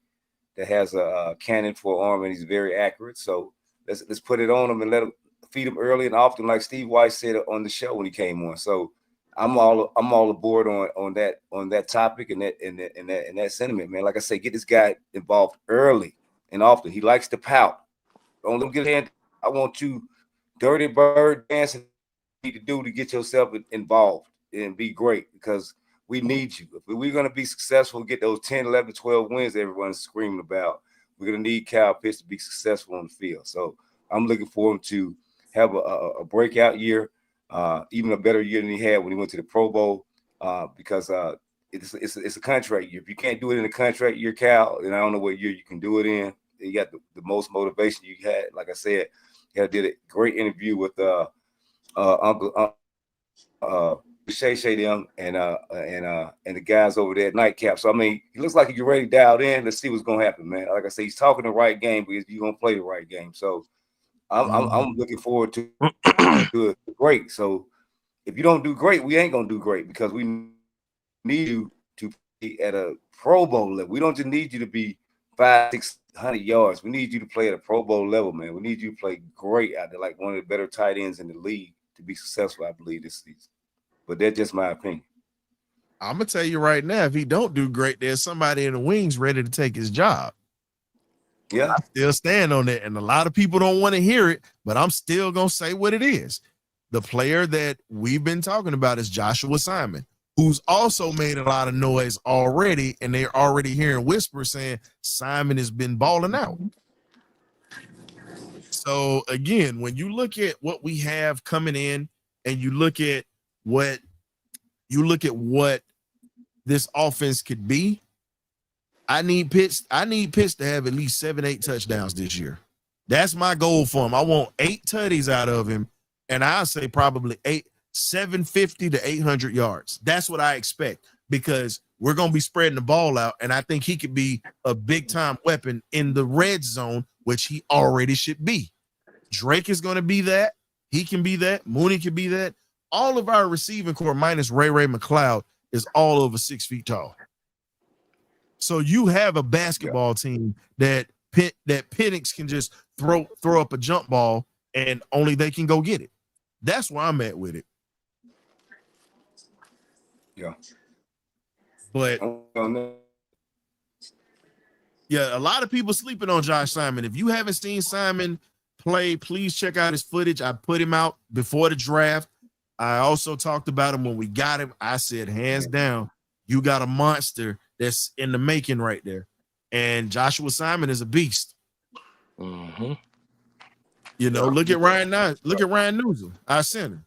that has a cannon for an arm and he's very accurate. So let's put it on him and let him feed him early and often, like Steve Weiss said on the show when he came on. So I'm all aboard on that topic and that sentiment, man. Like I say, get this guy involved early and often. He likes to pout. Don't let him get a hand. I want you, dirty bird dancing, you need to do to get yourself involved and be great because we need you. If we're going to be successful, get those 10, 11, 12 wins that everyone's screaming about, we're going to need Kyle Pitts to be successful on the field. So I'm looking for him to have a breakout year, even a better year than he had when he went to the Pro Bowl, because it's a contract year. If you can't do it in a contract year, Cal, then I don't know what year you can do it in. You got the most motivation you had. Like I said, you did a great interview with Uncle Shay them and the guys over there at Nightcap. So I mean, he looks like you're ready dialed in. Let's see what's gonna happen, man. Like I say, he's talking the right game because you're gonna play the right game. So I'm looking forward to do it great. So if you don't do great, we ain't gonna do great because we need you to be at a Pro Bowl level. We don't just need you to be 500-600 yards. We need you to play at a Pro Bowl level, man. We need you to play great out there, like one of the better tight ends in the league to be successful, I believe, this season. But that's just my opinion. I'm gonna tell you right now, if he don't do great, there's somebody in the wings ready to take his job. Yeah. I still stand on that. And a lot of people don't want to hear it, but I'm still going to say what it is. The player that we've been talking about is Joshua Simon, who's also made a lot of noise already. And they're already hearing whispers saying Simon has been balling out. So again, when you look at what we have coming in and you look at what this offense could be, I need Pitts to have at least 7-8 touchdowns this year. That's my goal for him. I want 8 tutties out of him, and I say probably 750 to 800 yards. That's what I expect, because we're going to be spreading the ball out, and I think he could be a big-time weapon in the red zone, which he already should be. Drake is going to be that. He can be that. Mooney can be that. All of our receiving core minus Ray McLeod is all over 6 feet tall. So you have a basketball team that Penix can just throw up a jump ball and only they can go get it. That's where I'm at with it. Yeah. But yeah, a lot of people sleeping on Josh Simon. If you haven't seen Simon play, please check out his footage. I put him out before the draft. I also talked about him when we got him. I said, hands down, you got a monster that's in the making right there. And Joshua Simon is a beast. Mm-hmm. You know, look at Ryan Newsom, our center.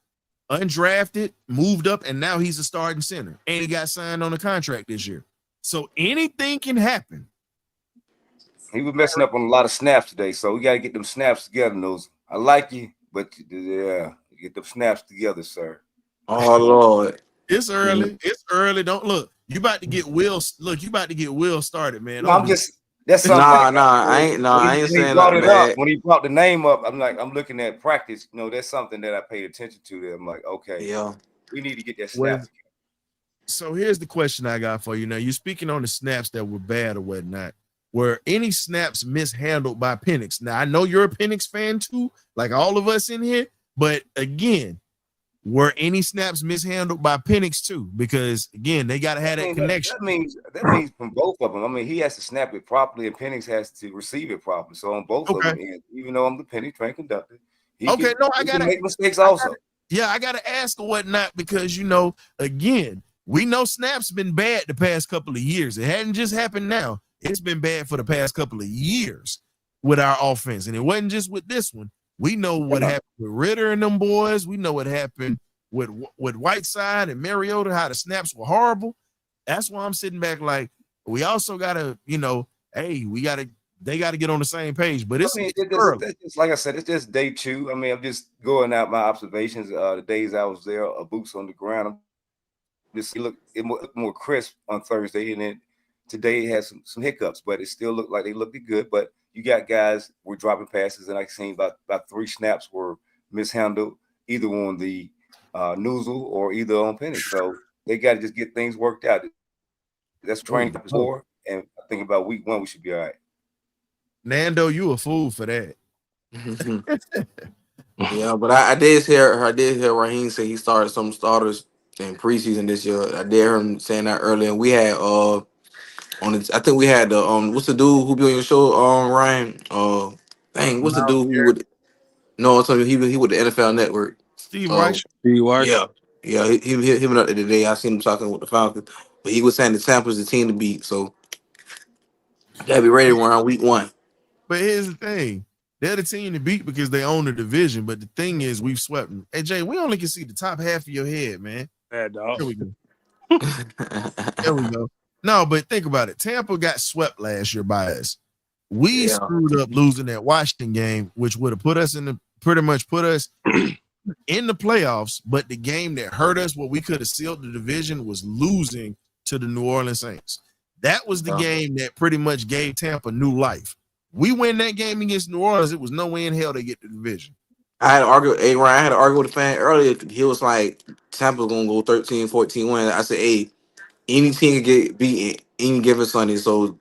Undrafted, moved up, and now he's a starting center. And he got signed on a contract this year. So anything can happen. He was messing up on a lot of snaps today, so we got to get them snaps together. Those I like you, but yeah, get them snaps together, sir. Oh Lord, it's early. It's early. Don't look. You about to get Will. Look, you about to get Will started, man. No, I'm just that's something. I ain't saying that, man. When he brought the name up, I'm looking at practice. You know, that's something that I paid attention to. There, I'm like, okay, yeah, we need to get that snap. So here's the question I got for you. Now, you're speaking on the snaps that were bad or whatnot. Were any snaps mishandled by Penix? Now, I know you're a Penix fan too, like all of us in here. But again, were any snaps mishandled by Penix too? Because again, they got to have that connection. That means from both of them. I mean, he has to snap it properly, and Penix has to receive it properly. So on both of them, even though I'm the penny train conductor, I got to make mistakes also. I got to ask or whatnot, because again, we know snaps been bad the past couple of years. It hadn't just happened now. It's been bad for the past couple of years with our offense, and it wasn't just with this one. We know what happened with Ritter and them boys. We know what happened with Whiteside and Mariota, how the snaps were horrible. That's why I'm sitting back like, we also got to, they got to get on the same page. But it's just, like I said, it's just day 2. I mean, I'm just going out my observations. The days I was there, boots on the ground. It looked more crisp on Thursday, and then today it has some hiccups, but it still looked like they looked good. But you got guys were dropping passes, and I seen about 3 snaps were mishandled, either on the noozle or either on Penix. So they got to just get things worked out. That's training for, and I think about week 1 we should be all right. Nando, you a fool for that. Yeah, but I did hear Raheem say he started some starters in preseason this year. I did hear him saying that earlier. And we had I think we had the what's the dude who be on your show, Ryan? What's the dude who would? No, I'm telling you, he with the NFL Network. Steve White. Yeah, he went up there today. I seen him talking with the Falcons, but he was saying the Tampa's the team to beat, so gotta be ready around week 1. But here's the thing: they're the team to beat because they own the division. But the thing is, we've swept them. Hey Jay, we only can see the top half of your head, man. Bad dog. There we go. There we go. No, but think about it. Tampa got swept last year by us. We screwed up losing that Washington game, which would have pretty much put us in the playoffs. But the game that hurt us, where we could have sealed the division, was losing to the New Orleans Saints. That was the game that pretty much gave Tampa new life. We win that game against New Orleans, it was no way in hell they get the division. I had to argue with a fan earlier. He was like, Tampa's gonna go 13-14 win. I said, hey, any team can get beat any given Sunday. So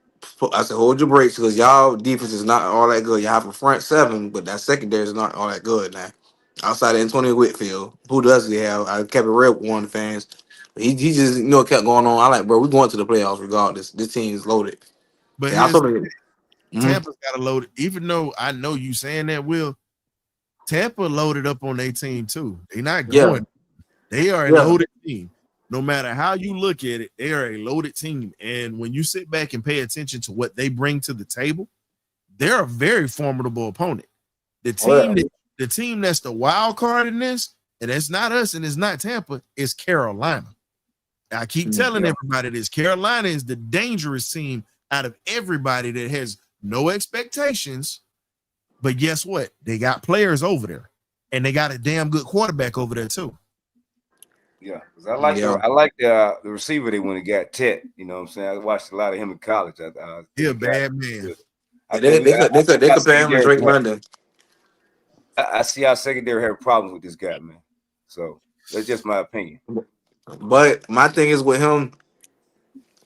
I said, hold your brakes, because y'all defense is not all that good. Y'all have a front 7, but that secondary is not all that good now. Outside of Antonio Whitfield, who does he have? I kept it real with one of the fans. He just kept going on. I like, bro, we're going to the playoffs regardless. This team is loaded. But Tampa's got to load it. Even though I know you saying that, Will, Tampa loaded up on their team too. They're not going. They are a loaded team. No matter how you look at it, they are a loaded team. And when you sit back and pay attention to what they bring to the table, they're a very formidable opponent. The team that's the wild card in this, and it's not us and it's not Tampa, is Carolina. I keep telling everybody this. Carolina is the dangerous team out of everybody that has no expectations. But guess what? They got players over there, and they got a damn good quarterback over there too. Yeah, because I like the receiver they went and got Tet. You know what I'm saying? I watched a lot of him in college. He's a bad man. They compare him to Drake London. I see our secondary have problems with this guy, man. So that's just my opinion. But my thing is with him,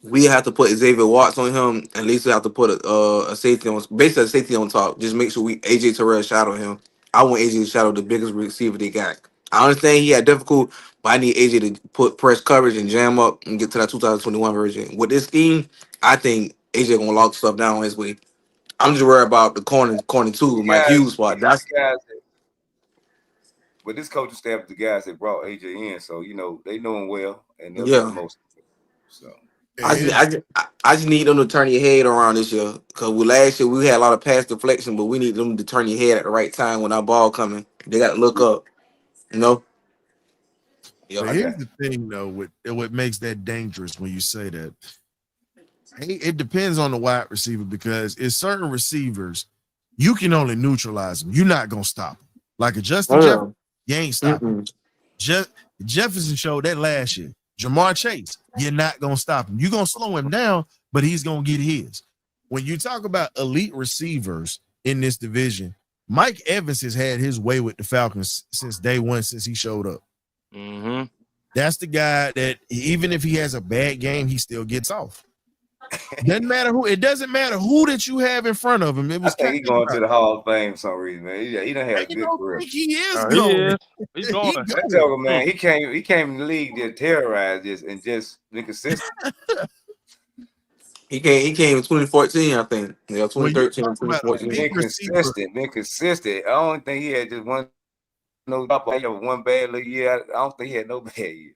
we have to put Xavier Watts on him. At least we have to put a safety on, basically a safety on top. Just make sure we AJ Terrell shadow him. I want AJ to shadow the biggest receiver they got. I understand he had difficult, but I need AJ to put press coverage and jam up and get to that 2021 version. With this scheme, I think AJ gonna lock stuff down his way. I'm just worried about the corner two, Mike Hughes spot. That's guys. But this coaching staff is the guys that brought AJ in, so they know him well, and they'll do the most. So I just need them to turn your head around this year, because last year we had a lot of pass deflection, but we need them to turn your head at the right time when our ball coming. They got to look up, But here's the thing, though, what makes that dangerous when you say that. It depends on the wide receiver, because it's certain receivers you can only neutralize them. You're not gonna stop them. Like a Justin Jefferson, you ain't stopping. Jefferson showed that last year. Jamar Chase, you're not gonna stop him. You're gonna slow him down, but he's gonna get his. When you talk about elite receivers in this division, Mike Evans has had his way with the Falcons since day one, since he showed up. That's the guy that even if he has a bad game, he still gets off. It doesn't matter who that you have in front of him. I think he's going to the Hall of Fame for some reason, man. He done had a good career. He is going. He's going. That joker, man. He came in the league to terrorize this and just be consistent. He came in 2014, I think. 2013 or 2014. Been consistent. I don't think he had just one bad little year. I don't think he had no bad year.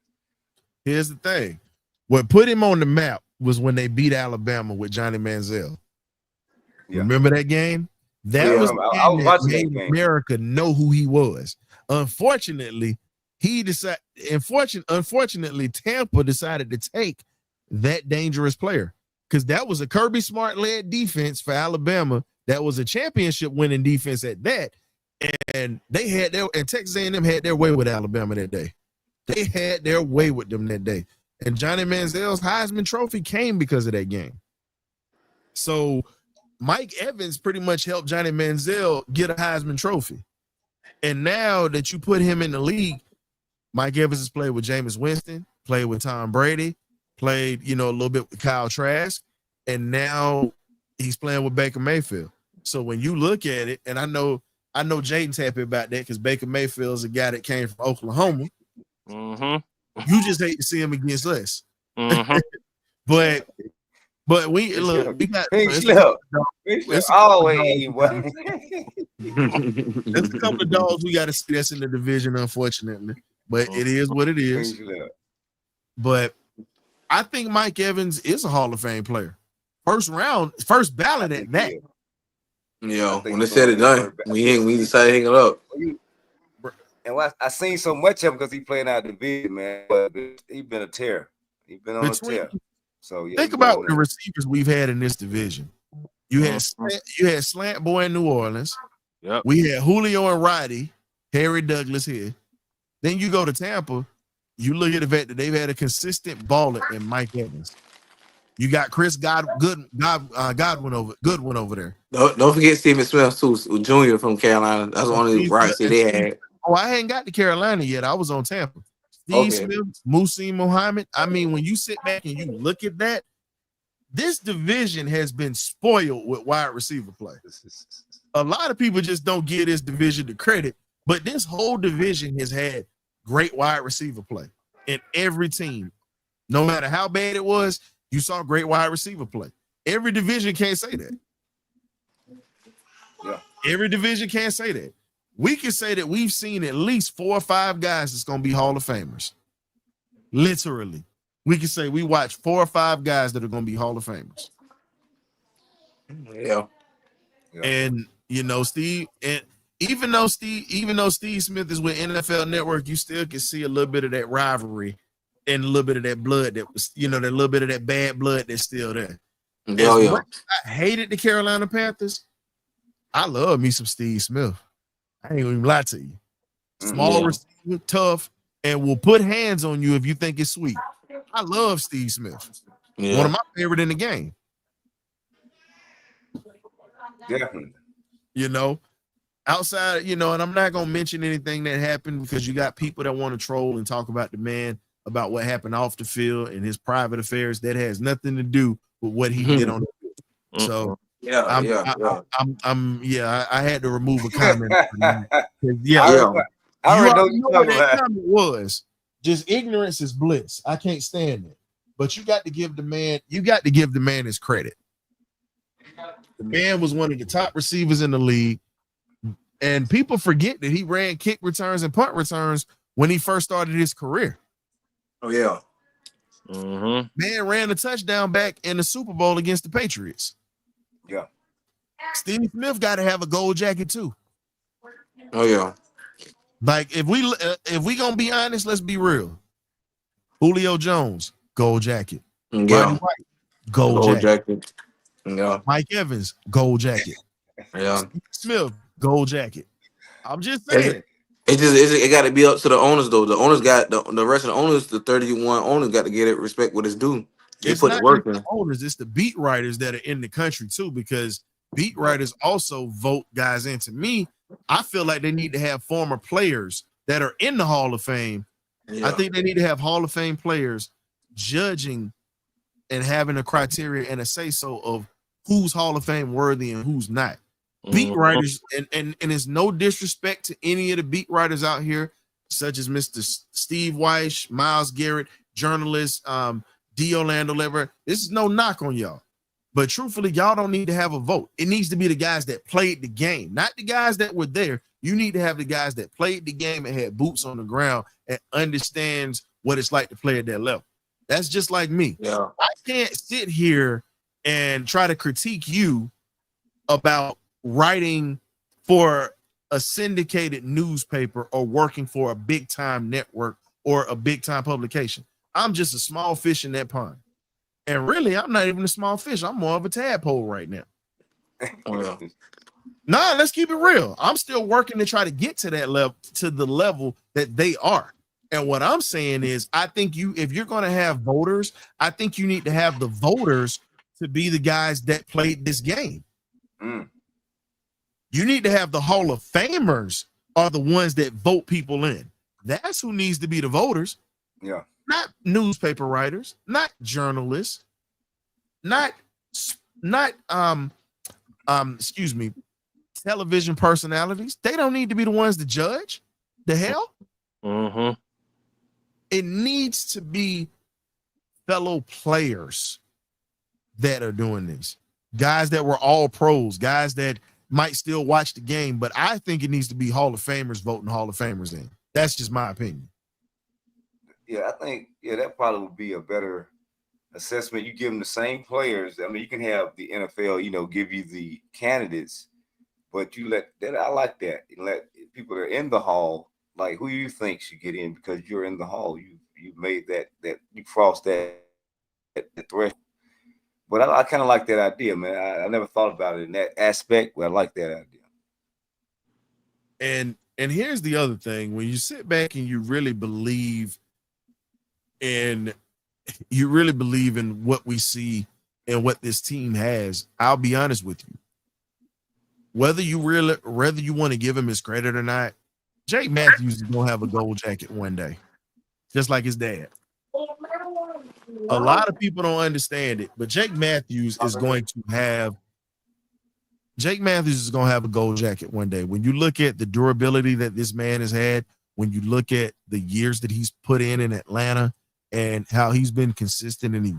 Here's the thing. What put him on the map was when they beat Alabama with Johnny Manziel. Yeah. Remember that game? That was the game that made America know who he was. Unfortunately, Unfortunately, Tampa decided to take that dangerous player, because that was a Kirby Smart-led defense for Alabama. That was a championship-winning defense at that, and Texas A&M had their way with Alabama that day. They had their way with them that day. And Johnny Manziel's Heisman Trophy came because of that game. So Mike Evans pretty much helped Johnny Manziel get a Heisman Trophy. And now that you put him in the league, Mike Evans has played with Jameis Winston, played with Tom Brady, played, a little bit with Kyle Trask, and now he's playing with Baker Mayfield. So when you look at it, and I know Jaden's happy about that because Baker Mayfield's a guy that came from Oklahoma. You just hate to see him against us. But we got there's a couple of dogs we got to see that's in the division, unfortunately. But it is what it is. But I think Mike Evans is a Hall of Fame player. First ballot at that. When they said it done, we decided to hang it up. And I seen so much of him because he playing out the division, man. But he's been a tear. He's been on a tear. So think about the receivers we've had in this division. You had Slant Boy in New Orleans. Yep. We had Julio and Roddy, Harry Douglas here. Then you go to Tampa. You look at the fact that they've had a consistent baller in Mike Evans. You got Chris Godwin over there. Don't forget Stephen Smith too, Jr. from Carolina. That's the only right they had. Oh, I hadn't got to Carolina yet. I was on Tampa. Steve Smith, Muhsin Muhammad. I mean, when you sit back and you look at that, this division has been spoiled with wide receiver play. A lot of people just don't give this division the credit, but this whole division has had great wide receiver play in every team. No matter how bad it was, you saw great wide receiver play. Every division can't say that. Every division can't say that. We can say that we've seen at least 4 or 5 guys that's going to be Hall of Famers. Literally. We can say we watched 4 or 5 guys that are going to be Hall of Famers. Yeah. And, you know, Steve, and even though Steve Smith is with NFL Network, you still can see a little bit of that rivalry and a little bit of that blood that was, you know, that little bit of that bad blood that's still there. Yeah. Much as I hated the Carolina Panthers, I love me some Steve Smith. I ain't gonna even lie to you. Small receiver, tough, and will put hands on you if you think it's sweet. I love Steve Smith. Yeah. One of my favorite in the game. Definitely. You know, outside, you know, and I'm not gonna mention anything that happened because you got people that want to troll and talk about the man, about what happened off the field and his private affairs. That has nothing to do with what he did on the field. So I had to remove a comment. I already know you know what that comment was. Just ignorance is bliss. I can't stand it. But you got to give the man his credit. The man was one of the top receivers in the league. And people forget that he ran kick returns and punt returns when he first started his career. Oh, yeah. Man ran a touchdown back in the Super Bowl against the Patriots. Yeah. Steve Smith got to have a gold jacket too. Oh, yeah. Like if we gonna be honest, let's be real. Julio Jones, gold jacket. Yeah. Roddy White, gold jacket. Yeah. Mike Evans, gold jacket. Yeah. Steve Smith, gold jacket. I'm just saying. It got to be up to the owners though. The owners got the rest of the owners, the 31 owners got to get it respect what it's due. It's put not the work just in. the owners, it's the beat writers that are in the country too, because beat writers also vote guys in. To me, I feel like they need to have former players that are in the Hall of Fame. Yeah. I think they need to have Hall of Fame players judging and having a criteria and a say-so of who's Hall of Fame worthy and who's not. Beat writers, and it's no disrespect to any of the beat writers out here, such as Mr. Steve Weish, Myles Garrett, journalists, D. Orlando Lever. This is no knock on y'all. But truthfully, y'all don't need to have a vote. It needs to be the guys that played the game, not the guys that were there. You need to have the guys that played the game and had boots on the ground and understands what it's like to play at that level. That's just like me. Yeah. I can't sit here and try to critique you about writing for a syndicated newspaper or working for a big time network or a big time publication. I'm just a small fish in that pond. And really, I'm not even a small fish. I'm more of a tadpole right now. Oh, yeah. Nah, let's keep it real. I'm still working to try to get to that level, to the level that they are. And what I'm saying is, I think if you're going to have voters, I think you need to have the voters to be the guys that played this game. You need to have the Hall of Famers are the ones that vote people in. That's who needs to be the voters. Yeah. Not newspaper writers, not journalists, not television personalities. They don't need to be the ones to judge. The hell? It needs to be fellow players that are doing this. Guys that were all pros, guys that might still watch the game, but I think it needs to be Hall of Famers voting Hall of Famers in. That's just my opinion. Yeah, I think that probably would be a better assessment. You give them the same players. I mean, you can have the NFL, give you the candidates, but you let that. I like that. You let people that are in the hall, like who you think should get in because you're in the hall. You made that you crossed that threshold. But I kind of like that idea, man. I never thought about it in that aspect, but I like that idea. And here's the other thing: when you sit back and you really believe in what we see and what this team has, I'll be honest with you. Whether you want to give him his credit or not, Jake Matthews is gonna have a gold jacket one day, just like his dad. A lot of people don't understand it, but Jake Matthews is going to have a gold jacket one day. When you look at the durability that this man has had, when you look at the years that he's put in Atlanta and how he's been consistent and he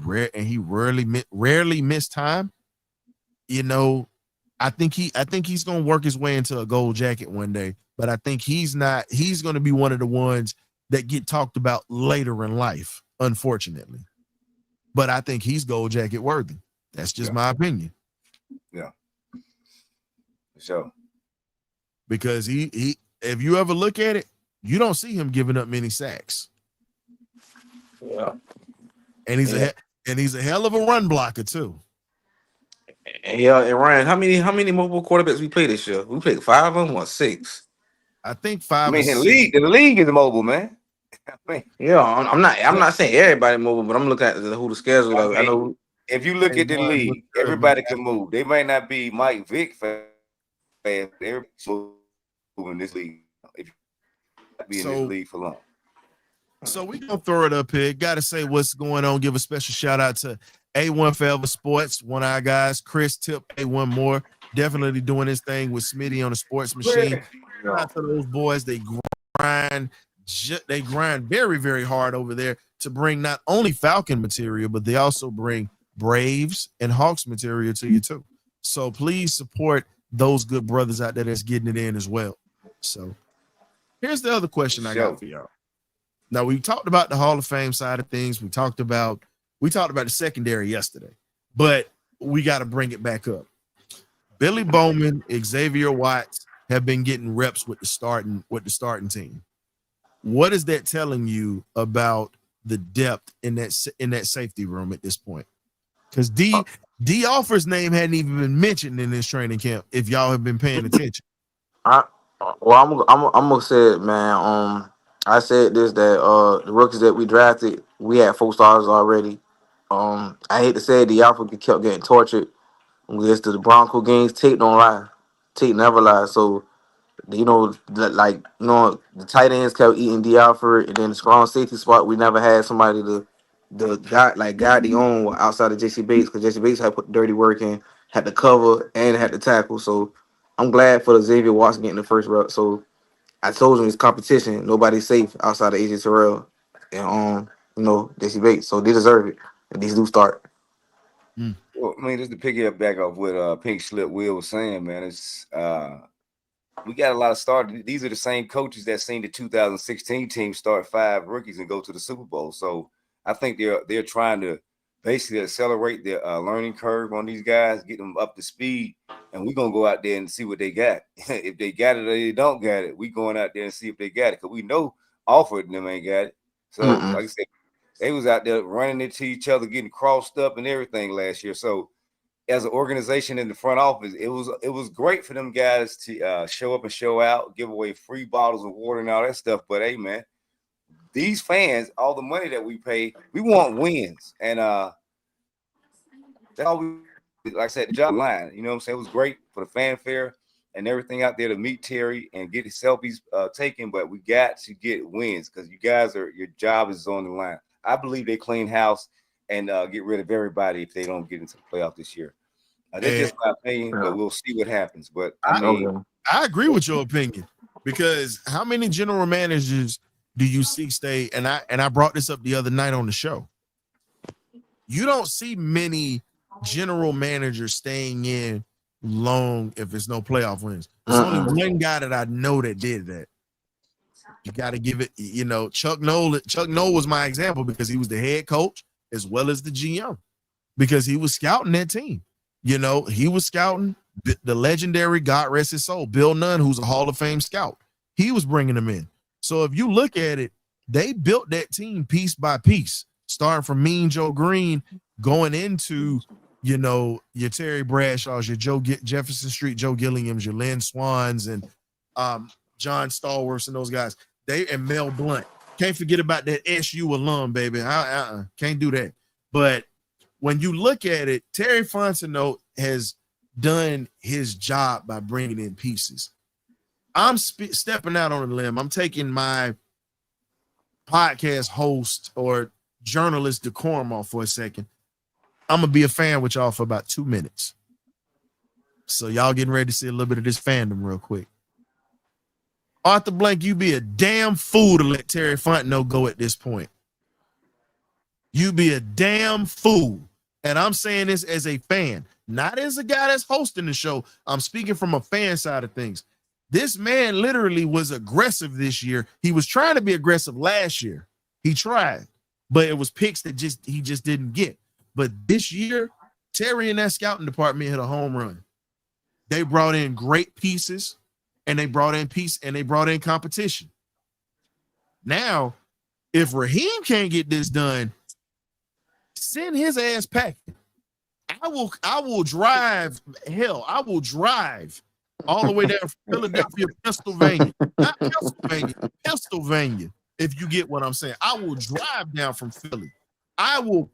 rarely missed time, I think he's gonna work his way into a gold jacket one day, but I think he's gonna be one of the ones that get talked about later in life, unfortunately. But I think he's gold jacket worthy. That's just my opinion. Yeah. So because he if you ever look at it, you don't see him giving up many sacks. Yeah. And he's a hell of a run blocker too. Yeah, and Ryan, how many mobile quarterbacks we played this year? We played 5 of them or 6? I think 5 I mean, or 6. the league is mobile, man. I mean, Yeah, I'm not saying everybody mobile, but I'm looking at who the schedule. I Like, I mean, know. if you look Hey, at the Mark, league, what's up, everybody man? can move. They might not be Mike Vick fast. Everybody's moving in this league. If you be in this league for long. So we gonna throw it up here. Got to say what's going on. Give a special shout out to A1 Forever Sports, one of our guys, Chris Tip, A1 More, definitely doing his thing with Smitty on the sports machine. Shout out to those boys. They grind very, very hard over there to bring not only Falcon material, but they also bring Braves and Hawks material to you too. So please support those good brothers out there that's getting it in as well. So here's the other question I got for y'all. Now, we talked about the Hall of Fame side of things. We talked about the secondary yesterday, but we got to bring it back up. Billy Bowman, Xavier Watts have been getting reps with the starting team. What is that telling you about the depth in that safety room at this point? Because D Offer's name hadn't even been mentioned in this training camp. If y'all have been paying attention, I'm gonna say it, man. I said this that the rookies that we drafted, we had 4 stars already. I hate to say it, the Alpha kept getting tortured. When we get to the Bronco games, Tate don't lie. Tate never lies. So the tight ends kept eating D Alford, and then the strong safety spot, we never had somebody to guide the own outside of JC Bates, because JC Bates had put the dirty work in, had to cover and had to tackle. So I'm glad for the Xavier Watson getting the first rep. So I told him it's competition. Nobody's safe outside of AJ Terrell and JC Bates. So they deserve it. And these do start. Well, I mean, just to piggyback off what Pink Slip Will was saying, man, it's we got a lot of starters. These are the same coaches that seen the 2016 team start 5 rookies and go to the Super Bowl. So I think they're trying to basically accelerate their learning curve on these guys, get them up to speed, and we're gonna go out there and see what they got. If they got it or they don't got it, we going out there and see if they got it, because we know Alford and them ain't got it. So like I said, they was out there running into each other, getting crossed up and everything last year. So as an organization in the front office, it was great for them guys to show up and show out, give away free bottles of water and all that stuff. But hey, man, these fans, all the money that we pay, we want wins. And that's all we, like I said, the job line, you know what I'm saying? It was great for the fanfare and everything out there to meet Terry and get his selfies taken, but we got to get wins, because you guys your job is on the line. I believe they clean house and get rid of everybody if they don't get into the playoff this year. That's just my opinion, but we'll see what happens. But I agree with your opinion, because how many general managers do you see stay? And I brought this up the other night on the show. You don't see many general managers staying in long if there's no playoff wins. There's only one guy that I know that did that. You got to give it, Chuck Noll. Chuck Noll was my example, because he was the head coach as well as the GM, because he was scouting that team. He was scouting the legendary, God rest his soul, Bill Nunn, who's a Hall of Fame scout. He was bringing them in. So if you look at it, they built that team piece by piece, starting from Mean Joe Green, going into, your Terry Bradshaws, your Jefferson Street, Joe Gilliams, your Lynn Swans, and John Stallworths, and those guys. And Mel Blunt. Can't forget about that SU alum, baby. Can't do that. But when you look at it, Terry Fontenot has done his job by bringing in pieces. I'm stepping out on a limb. I'm taking my podcast host or journalist decorum off for a second. I'm going to be a fan with y'all for about 2 minutes. So y'all getting ready to see a little bit of this fandom real quick. Arthur Blank, you be a damn fool to let Terry Fontenot go at this point. You be a damn fool. And I'm saying this as a fan. not as a guy that's hosting the show. I'm speaking from a fan side of things. This man literally was aggressive this year. He was trying to be aggressive last year. He tried, but it was picks that he just didn't get. But this year, Terry and that scouting department hit a home run. They brought in great pieces, and they brought in competition. Now, if Raheem can't get this done, send his ass packing. I will drive all the way down from Philadelphia, Pennsylvania. Not Pennsylvania, if you get what I'm saying. I will drive down from Philly. I will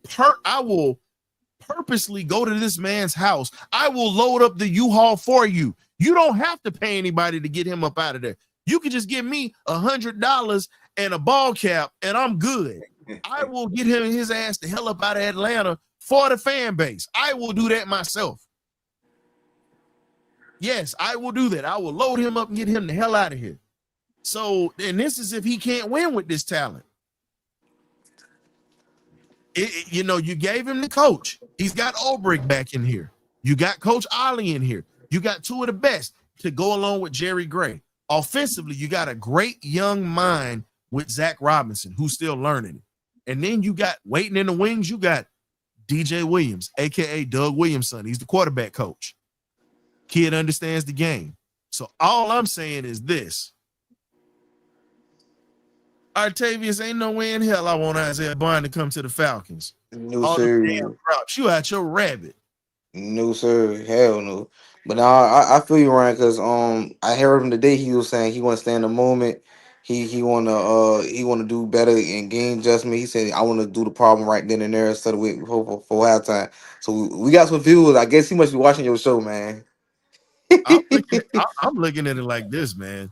purposely go to this man's house. I will load up the U-Haul for you. You don't have to pay anybody to get him up out of there. You can just give me $100 and a ball cap, and I'm good. I will get his ass the hell up out of Atlanta for the fan base. I will do that myself. Yes, I will do that. I will load him up and get him the hell out of here. So, and this is if he can't win with this talent. You gave him the coach. He's got Ulbrich back in here. You got Coach Ollie in here. You got two of the best to go along with Jerry Gray. Offensively, you got a great young mind with Zach Robinson, who's still learning. And then you got waiting in the wings, you got DJ Williams, a.k.a. Doug Williams' son. He's the quarterback coach. Kid understands the game. So all I'm saying is this. Artavius, ain't no way in hell I want Isaiah Bond to come to the Falcons. No, All sir. the damn props. You out your rabbit. No, sir. Hell no. But now I feel you, Ryan, because I heard him today. He was saying he want to stay in the moment. He wanna do better in game adjustment. He said I want to do the problem right then and there instead of waiting for halftime. So we got some viewers. I guess he must be watching your show, man. I'm looking at it like this, man.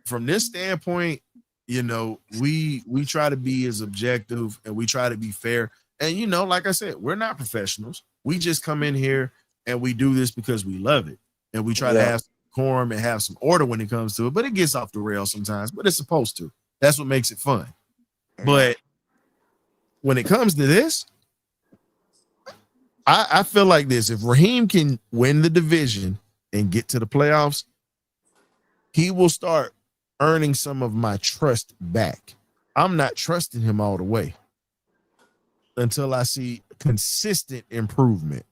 From this standpoint, we try to be as objective and we try to be fair. And like I said, we're not professionals. We just come in here and we do this because we love it, and we try to have some decorum and have some order when it comes to it. But it gets off the rails sometimes. But it's supposed to. That's what makes it fun. But when it comes to this, I feel like this: if Raheem can win the division and get to the playoffs, he will start earning some of my trust back. I'm not trusting him all the way until I see consistent improvement.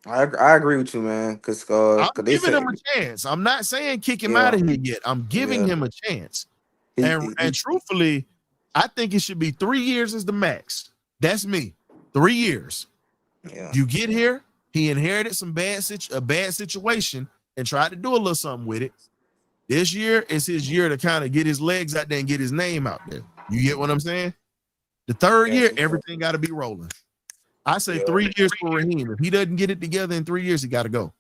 I agree with you, man. Because I'm giving him a chance. I'm not saying kick him out of here yet. I'm giving him a chance. And truthfully, I think it should be 3 years as the max. That's me. 3 years. Yeah. You get here, he inherited a bad situation and tried to do a little something with it. This year is his year to kind of get his legs out there and get his name out there. You get what I'm saying? The third year, everything got to be rolling. I say 3 years for Raheem. If he doesn't get it together in 3 years, he got to go.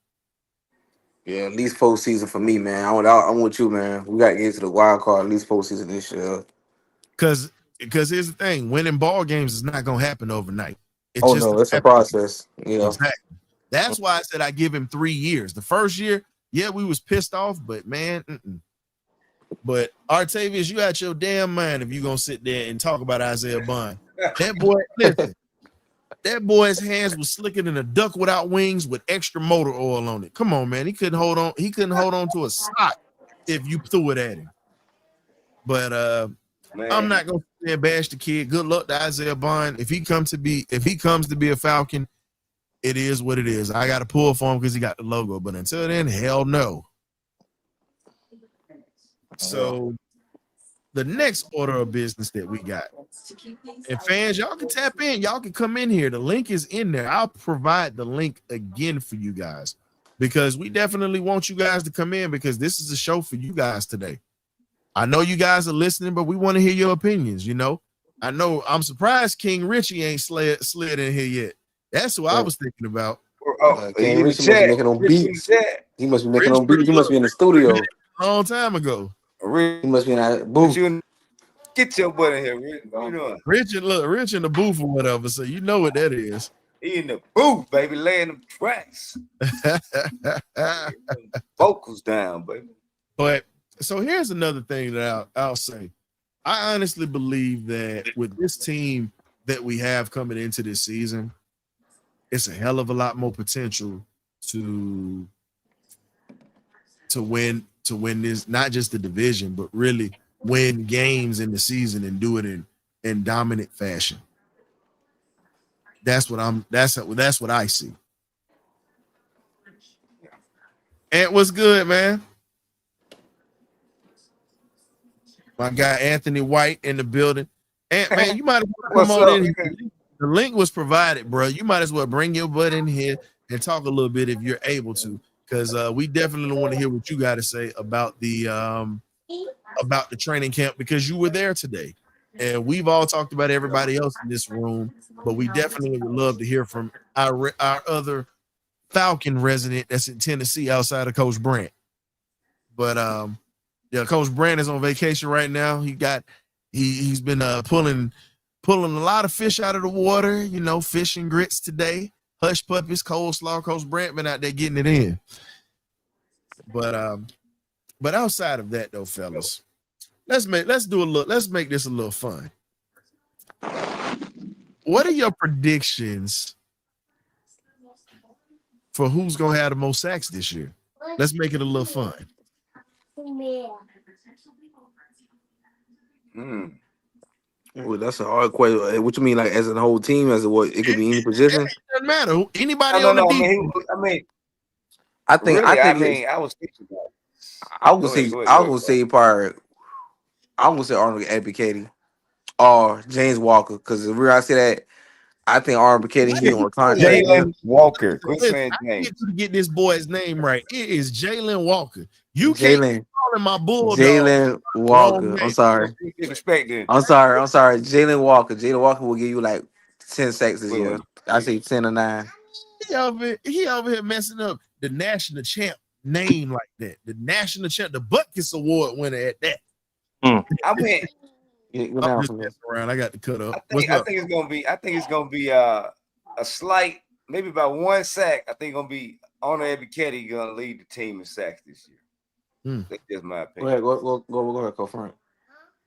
Yeah, at least postseason for me, man. I'm with you, man. We got to get to the wild card, at least postseason this year. Because here's the thing: winning ball games is not going to happen overnight. It's a process. Yeah, exactly. That's why I said I give him 3 years. The first year, we was pissed off, but man, But Artavius, you out your damn mind if you're gonna sit there and talk about Isaiah Bond. That boy, listen, that boy's hands was slicker than a duck without wings with extra motor oil on it. Come on, man. He couldn't hold on to a sock if you threw it at him. But I'm not gonna sit there and bash the kid. Good luck to Isaiah Bond. If he comes to be a Falcon, it is what it is. I got to pull for him because he got the logo. But until then, hell no. So the next order of business that we got, and fans, y'all can tap in. Y'all can come in here. The link is in there. I'll provide the link again for you guys because we definitely want you guys to come in because this is a show for you guys today. I know you guys are listening, but we want to hear your opinions. I know I'm surprised King Richie ain't slid in here yet. That's who I was thinking about. King Richie must be making on beats. He must be making on beats. He must be in the studio a long time ago. He must be in that booth. Get your butt in here, Rich. What you doing? Rich in the booth or whatever, so you know what that is. He in the booth, baby, laying them tracks. Vocals down, baby. But so here's another thing that I'll say. I honestly believe that with this team that we have coming into this season, it's a hell of a lot more potential to win this, not just the division, but really win games in the season and do it in dominant fashion. That's what I see. And what's good, man? My guy Anthony White in the building. And man, you might as well come on in here. The link was provided, bro. You might as well bring your butt in here and talk a little bit if you're able to, because we definitely want to hear what you got to say about the training camp, because you were there today. And we've all talked about everybody else in this room, but we definitely would love to hear from our other Falcon resident that's in Tennessee outside of Coach Brant. But yeah, Coach Brant is on vacation right now. He's been pulling a lot of fish out of the water, you know, fish and grits today. Hush puppies, coleslaw. Coach Brant been out there getting it in. But outside of that though, fellas, let's make this a little fun. What are your predictions for who's gonna have the most sacks this year? Let's make it a little fun. Well, that's a hard question. What you mean, like as a whole team, as a what? It could be any position. It doesn't matter. Anybody No, on the no, defense. I was thinking about it. I was gonna say Arnold Ebiketie or James Walker, because the reason I say that, I think Arnold Ebiketie he on contract. Jalen Walker. I need you to get this boy's name right. It is Jalen Walker. You can't be calling my bulldog. Jalen Walker. I'm sorry. I'm sorry. Jalen Walker. Jalen Walker will give you like 10 sacks this year. I say 10 or 9. He over here messing up the national champ name like that. The national champ, the Butkus Award winner at that. I mean, I'm just messing around. I got to cut up. I think it's gonna be a slight, maybe about 1 sack. I think it's gonna be Arnold Ebiketie gonna lead the team in sacks this year. That's just my opinion. Go ahead, go front.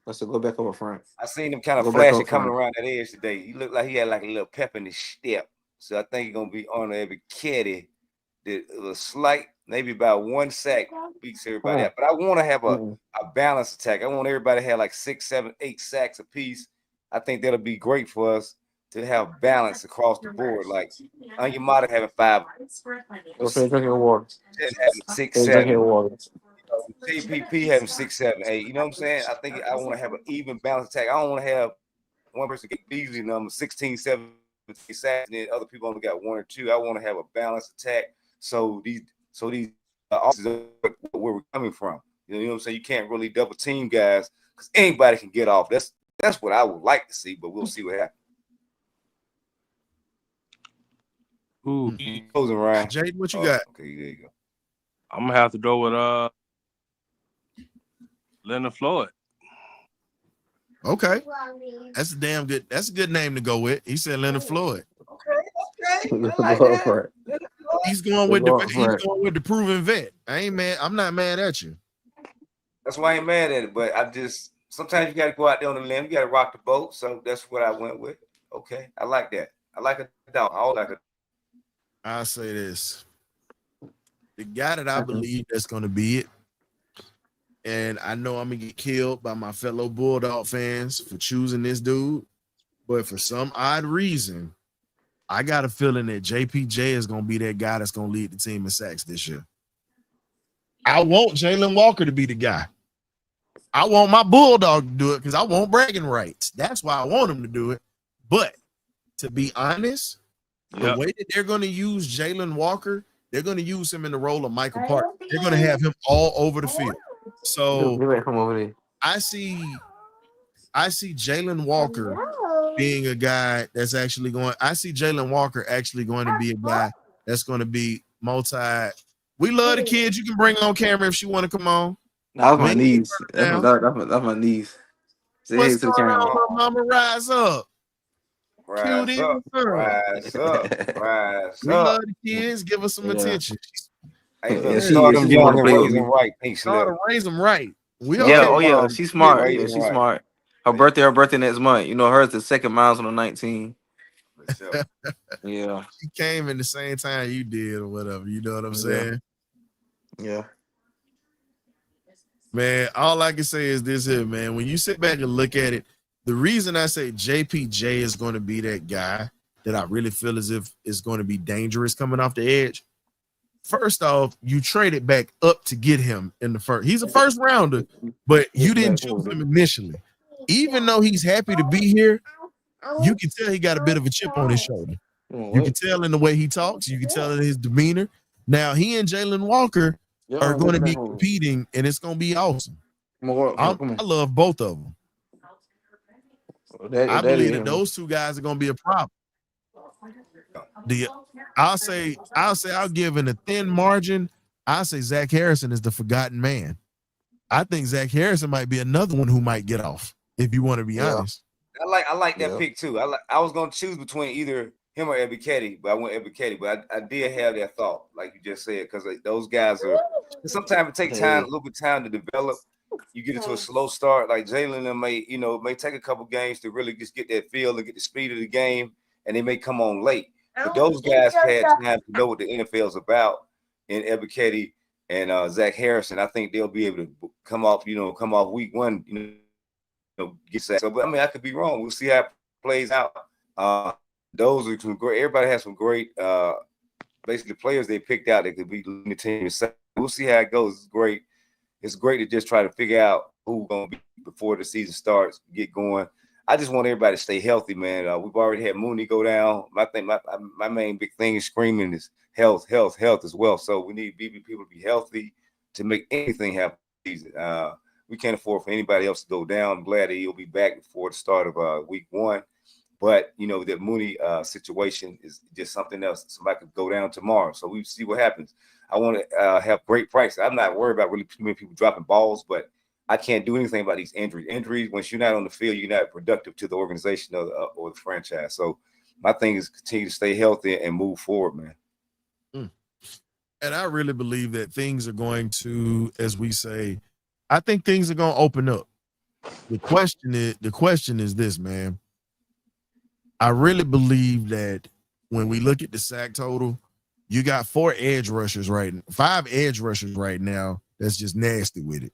Let's go back over front. I seen him kind of flashing coming around that edge today. He looked like he had like a little pep in his step. So I think it's gonna be Arnold Ebiketie. A slight, maybe about 1 sack beats everybody out. But I want to have a balanced attack. I want everybody to have like 6, 7, 8 sacks apiece. I think that'll be great for us to have balance across the board. Like Onyemata having 5. Drinking water. Having 6, 7. JPP having 6, 7, 8. You know what I'm saying? I want to have an even balanced attack. I don't want to have one person get Beasley number 16, 17 sacks, and then other people only got 1 or 2. I want to have a balanced attack. So these offenses are where we're coming from. You know what I'm saying? You can't really double team guys because anybody can get off. That's what I would like to see, but we'll see what happens. Ooh, Closing, Ryan. Jaden, what you got? Okay, there you go. I'm gonna have to go with Leonard Floyd. Okay, that's a good name to go with. He said Leonard Floyd. Okay. He's going with the proven vet. I ain't mad. I'm not mad at you. That's why I ain't mad at it. But I just sometimes you got to go out there on the limb. You got to rock the boat. So that's what I went with. Okay, I like that. I like it down. I like it. I'll say this: the guy that I believe that's going to be it, and I know I'm gonna get killed by my fellow Bulldog fans for choosing this dude, but for some odd reason, I got a feeling that JPJ is going to be that guy that's going to lead the team in sacks this year. I want Jalen Walker to be the guy. I want my Bulldog to do it because I want bragging rights. That's why I want him to do it. But to be honest, the way that they're going to use Jalen Walker, they're going to use him in the role of Michael Park. They're going to have him all over the field. So I see Jalen Walker being a guy that's actually going. I see Jalen Walker actually going to be a guy that's going to be multi. We love the kids. You can bring on camera if she want to come on. That's my niece. That's my niece. Say hey to the camera. Mama, rise up. Rise up. Rise up. Rise we up. love the kids. Give us some attention. Start them young and raise them right. Raise them right. She's smart. She's smart. Her birthday next month. You know, hers the 2nd, mine's on the 19th. So, Yeah. He came in the same time you did or whatever. You know what I'm saying? Yeah. Man, all I can say is this here, man. When you sit back and look at it, the reason I say JPJ is going to be that guy that I really feel as if is going to be dangerous coming off the edge. First off, you traded back up to get him in the first. He's a first rounder, but you didn't choose him initially. Even though he's happy to be here, you can tell he got a bit of a chip on his shoulder. You can tell in the way he talks. You can tell in his demeanor. Now, he and Jalen Walker are going to be competing, and it's going to be awesome. I love both of them. I believe that those two guys are going to be a problem. I'll give in a thin margin. I'll say Zach Harrison is the forgotten man. I think Zach Harrison might be another one who might get off, if you want to be honest. I like that pick too. I was gonna choose between either him or Ebiketie, but I went Ebiketie. But I did have that thought, like you just said, because those guys are. Sometimes it takes time, a little bit of time to develop. You get into a slow start, like Jalen may take a couple games to really just get that feel and get the speed of the game, and they may come on late. But those guys had time to know what the NFL is about in Ebiketie and Zach Harrison. I think they'll be able to come off week one, get that. So, but I mean, I could be wrong. We'll see how it plays out. Those are some great. Everybody has some great, basically players they picked out that could be leading the team. We'll see how it goes. It's great. It's great to just try to figure out who's going to be before the season starts, get going. I just want everybody to stay healthy, man. We've already had Mooney go down. My main big thing is screaming is health as well. So we need BB people to be healthy to make anything happen. We can't afford for anybody else to go down. I'm glad that he'll be back before the start of week one. But, the Mooney situation is just something else. Somebody could go down tomorrow. So we see what happens. I want to have great prices. I'm not worried about really too many people dropping balls, but I can't do anything about these injuries. Once you're not on the field, you're not productive to the organization or the franchise. So my thing is continue to stay healthy and move forward, man. And I really believe that things are going to, as we say, I think things are going to open up. The question is this, man. I really believe that when we look at the sack total, you got 5 edge rushers right now. That's just nasty with it.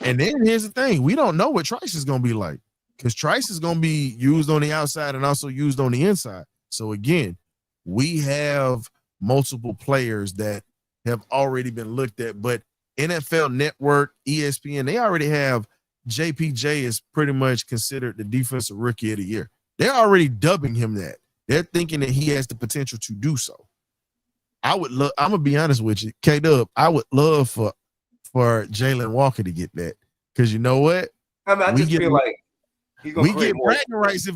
And then here's the thing. We don't know what Trice is going to be like, because Trice is going to be used on the outside and also used on the inside. So again, we have multiple players that have already been looked at, but NFL Network, ESPN, they already have JPJ is pretty much considered the defensive rookie of the year. They're already dubbing him that. They're thinking that he has the potential to do so. I'm gonna be honest with you, K-Dub, I would love for Jalen Walker to get that, because you know what? I just feel like we get bragging rights.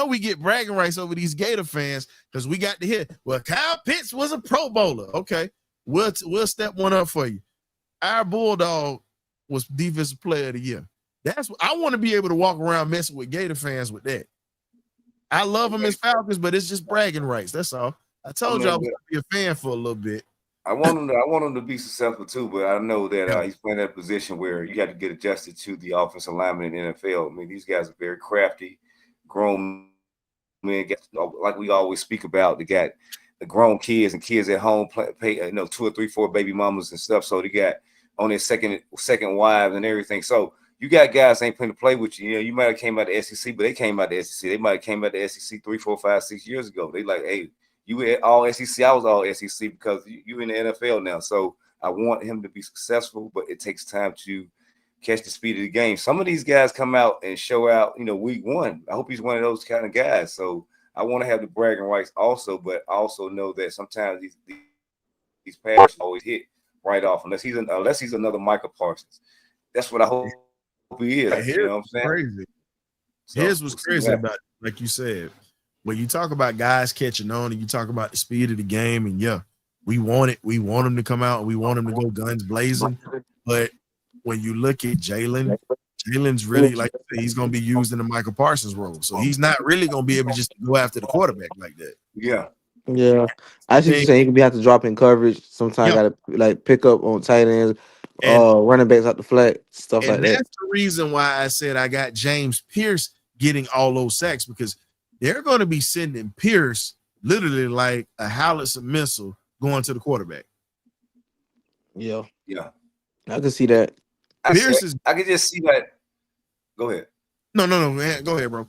We get bragging rights over these Gator fans because we got to hear, well, Kyle Pitts was a Pro Bowler. Okay, we'll step one up for you. Our Bulldog was Defensive Player of the Year. That's what I want to be able to walk around messing with Gator fans with that. I love them as Falcons, but it's just bragging rights. That's all. I told you I was going to be a fan for a little bit. I want him to be successful too, but I know that he's playing that position where you got to get adjusted to the offensive lineman in the NFL. I mean, these guys are very crafty, grown men. Like we always speak about, they got the grown kids and kids at home pay 2 or 3, 4 baby mamas and stuff. So they got on their second wives and everything. So you got guys ain't playing to play with you. You might have came out the SEC, but they came out the SEC. They might have came out the SEC 3, 4, 5, 6 years ago. They like, hey, you were all SEC. I was all SEC because you in the NFL now. So I want him to be successful, but it takes time to catch the speed of the game. Some of these guys come out and show out, week one. I hope he's one of those kind of guys. So I want to have the bragging rights also, but I also know that sometimes these passes always hit right off unless he's another Michael Parsons. That's what I hope he is. You know what I'm saying? Crazy. Here's what's crazy about it, like you said. When you talk about guys catching on and you talk about the speed of the game, and we want it. We want him to come out and we want him to go guns blazing. But when you look at Jalen's really, like he's going to be used in the Michael Parsons role. So he's not really going to be able to just go after the quarterback like that. Yeah. Yeah. I see you saying he could have to drop in coverage. Sometimes got to pick up on tight ends, running backs out the flat, stuff like that. That's the reason why I said I got James Pierce getting all those sacks, because they're going to be sending Pierce literally like a howitzer missile going to the quarterback. Yeah, Yeah. I can see that. Pierce is I could just see that. Go ahead. no, man. Go ahead, bro.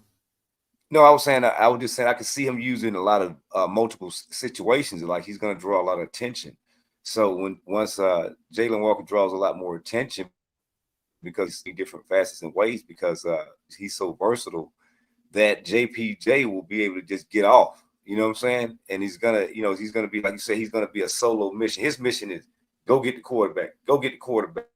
No, I was saying I was just saying I could see him using a lot of multiple situations. Like he's going to draw a lot of attention. So once Jalen Walker draws a lot more attention because he's different facets and ways because he's so versatile that JPJ will be able to just get off. You know what I'm saying? And he's gonna be like you say, he's gonna be a solo mission. His mission is go get the quarterback. Go get the quarterback.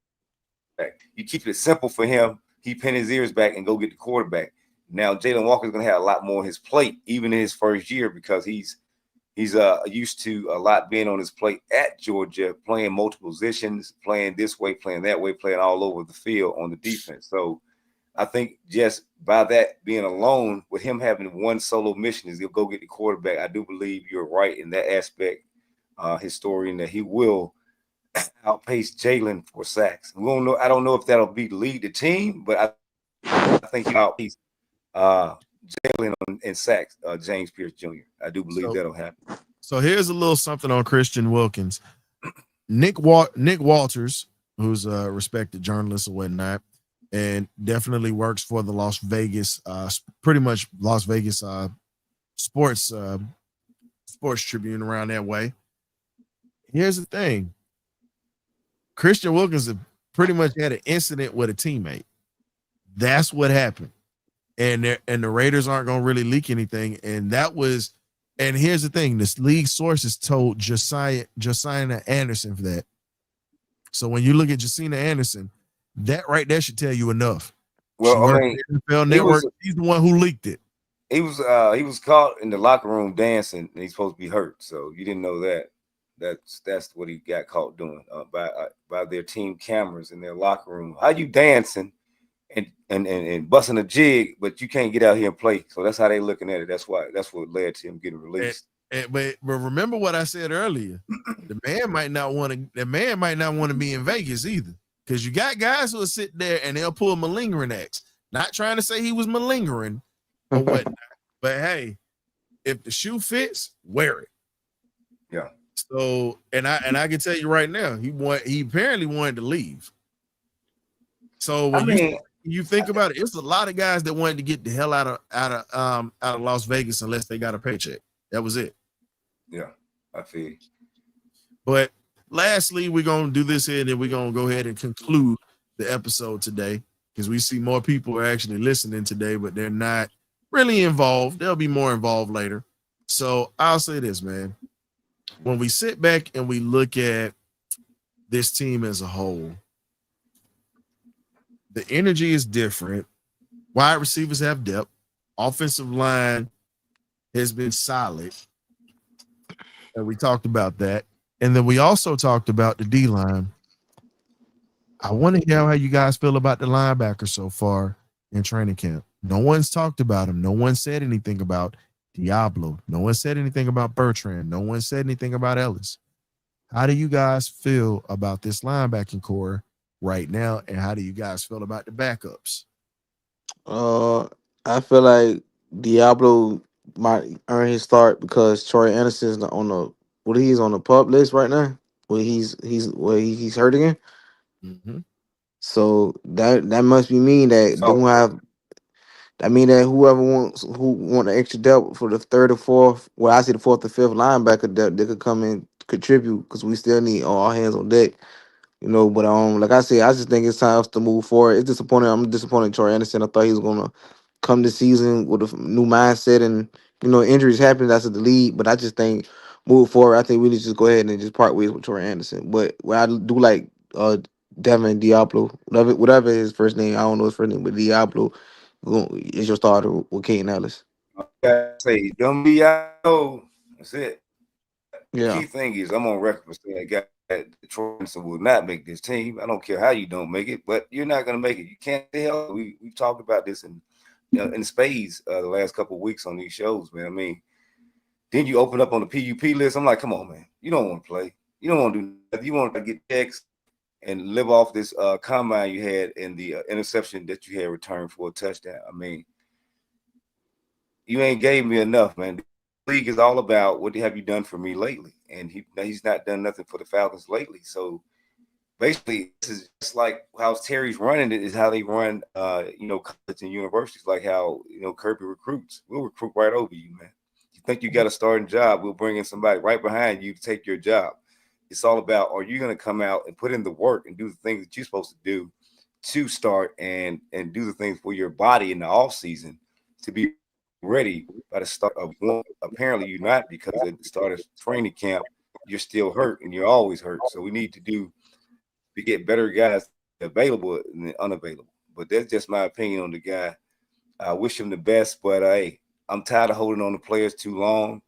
You keep it simple for him. He pin his ears back and go get the quarterback. Now Jalen Walker's gonna have a lot more on his plate, even in his first year, because he's used to a lot being on his plate at Georgia, playing multiple positions, playing this way, playing that way, playing all over the field on the defense. So I think just by that being alone, with him having one solo mission is he'll go get the quarterback. I do believe you're right in that aspect, historian, that he will outpace Jalen for sacks. We don't know. I don't know if that'll be lead the team, but I think he'll outpace Jalen in sacks, James Pierce Jr. I do believe that'll happen. So here's a little something on Christian Wilkins. Nick Walters, who's a respected journalist or whatnot, and definitely works for the Las Vegas, pretty much Las Vegas sports Tribune around that way. Here's the thing. Christian Wilkins pretty much had an incident with a teammate. That's what happened. And the Raiders aren't going to really leak anything. And here's the thing. This league sources told Josiah Anderson for that. So when you look at Josiah Anderson, that right there should tell you enough. Well, I mean, NFL Network, he's the one who leaked it. He was caught in the locker room dancing, and he's supposed to be hurt. So you didn't know that. That's what he got caught doing by their team cameras in their locker room. How you dancing and busting a jig, but you can't get out here and play? So that's how they looking at it. That's what led to him getting released. But remember what I said earlier. The man might not want to be in Vegas either, because you got guys who will sit there and they'll pull malingering acts. Not trying to say he was malingering or whatnot, but hey, if the shoe fits, wear it. Yeah. So and I can tell you right now, he apparently wanted to leave. So when you think about it, it's a lot of guys that wanted to get the hell out of Las Vegas unless they got a paycheck. That was it. Yeah, I feel. But lastly, we're gonna do this here, and then we're gonna go ahead and conclude the episode today, because we see more people are actually listening today, but they're not really involved. They'll be more involved later. So I'll say this, man. When we sit back and we look at this team as a whole, the energy is different. Wide receivers have depth. Offensive line has been solid. And we talked about that. And then we also talked about the D-line. I want to hear how you guys feel about the linebacker so far in training camp. No one's talked about him. No one said anything about Diablo. No one said anything about Bertrand. No one said anything about Ellis. How do you guys feel about this linebacking core right now, and how do you guys feel about the backups? I feel like Diablo might earn his start because Troy Anderson's on the pup list right now. He's hurt again. Mm-hmm. So that must be mean that don't have. I mean that who want an extra depth for the third or fourth, well, I see the fourth or fifth linebacker depth, they could come and contribute, because we still need all hands on deck. But like I said, I just think it's time to move forward. It's disappointing. I'm disappointed in Troy Anderson. I thought he was gonna come this season with a new mindset, and injuries happen. That's the lead. But I just think move forward. I think we need to just go ahead and just part ways with Troy Anderson. But what I do like Devin Diablo, whatever his first name, I don't know his first name, but Diablo is your starter with Kane Ellis. I say don't be out. That's it. Yeah. The key thing is I'm on record for saying that Troy Anderson will not make this team. I don't care how you don't make it, but you're not going to make it. You can't tell. We've talked about this in spades the last couple of weeks on these shows, man. I mean, then you open up on the PUP list. I'm like, come on, man. You don't want to play. You don't want to do nothing. You want to get checks and live off this combine you had and the interception that you had returned for a touchdown. I mean, you ain't gave me enough, man. The league is all about what have you done for me lately, and he's not done nothing for the Falcons lately. So basically, this is just like how Terry's running it is how they run, college and universities, like how Kirby recruits. We'll recruit right over you, man. You think you got a starting job? We'll bring in somebody right behind you to take your job. It's all about, are you going to come out and put in the work and do the things that you're supposed to do to start and do the things for your body in the off season to be ready by the start of one. Apparently you're not, because at the start of training camp, you're still hurt and you're always hurt. So we need to get better guys available than unavailable. But that's just my opinion on the guy. I wish him the best, but hey, I'm tired of holding on to players too long.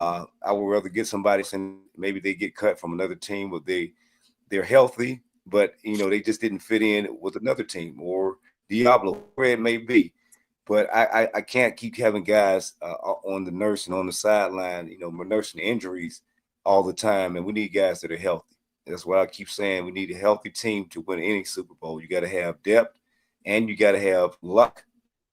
I would rather get somebody, saying maybe they get cut from another team, but they're healthy, but they just didn't fit in with another team, or Diablo, where it may be. But I can't keep having guys on the nurse and on the sideline, nursing injuries all the time. And we need guys that are healthy. That's why I keep saying we need a healthy team to win any Super Bowl. You got to have depth, and you got to have luck.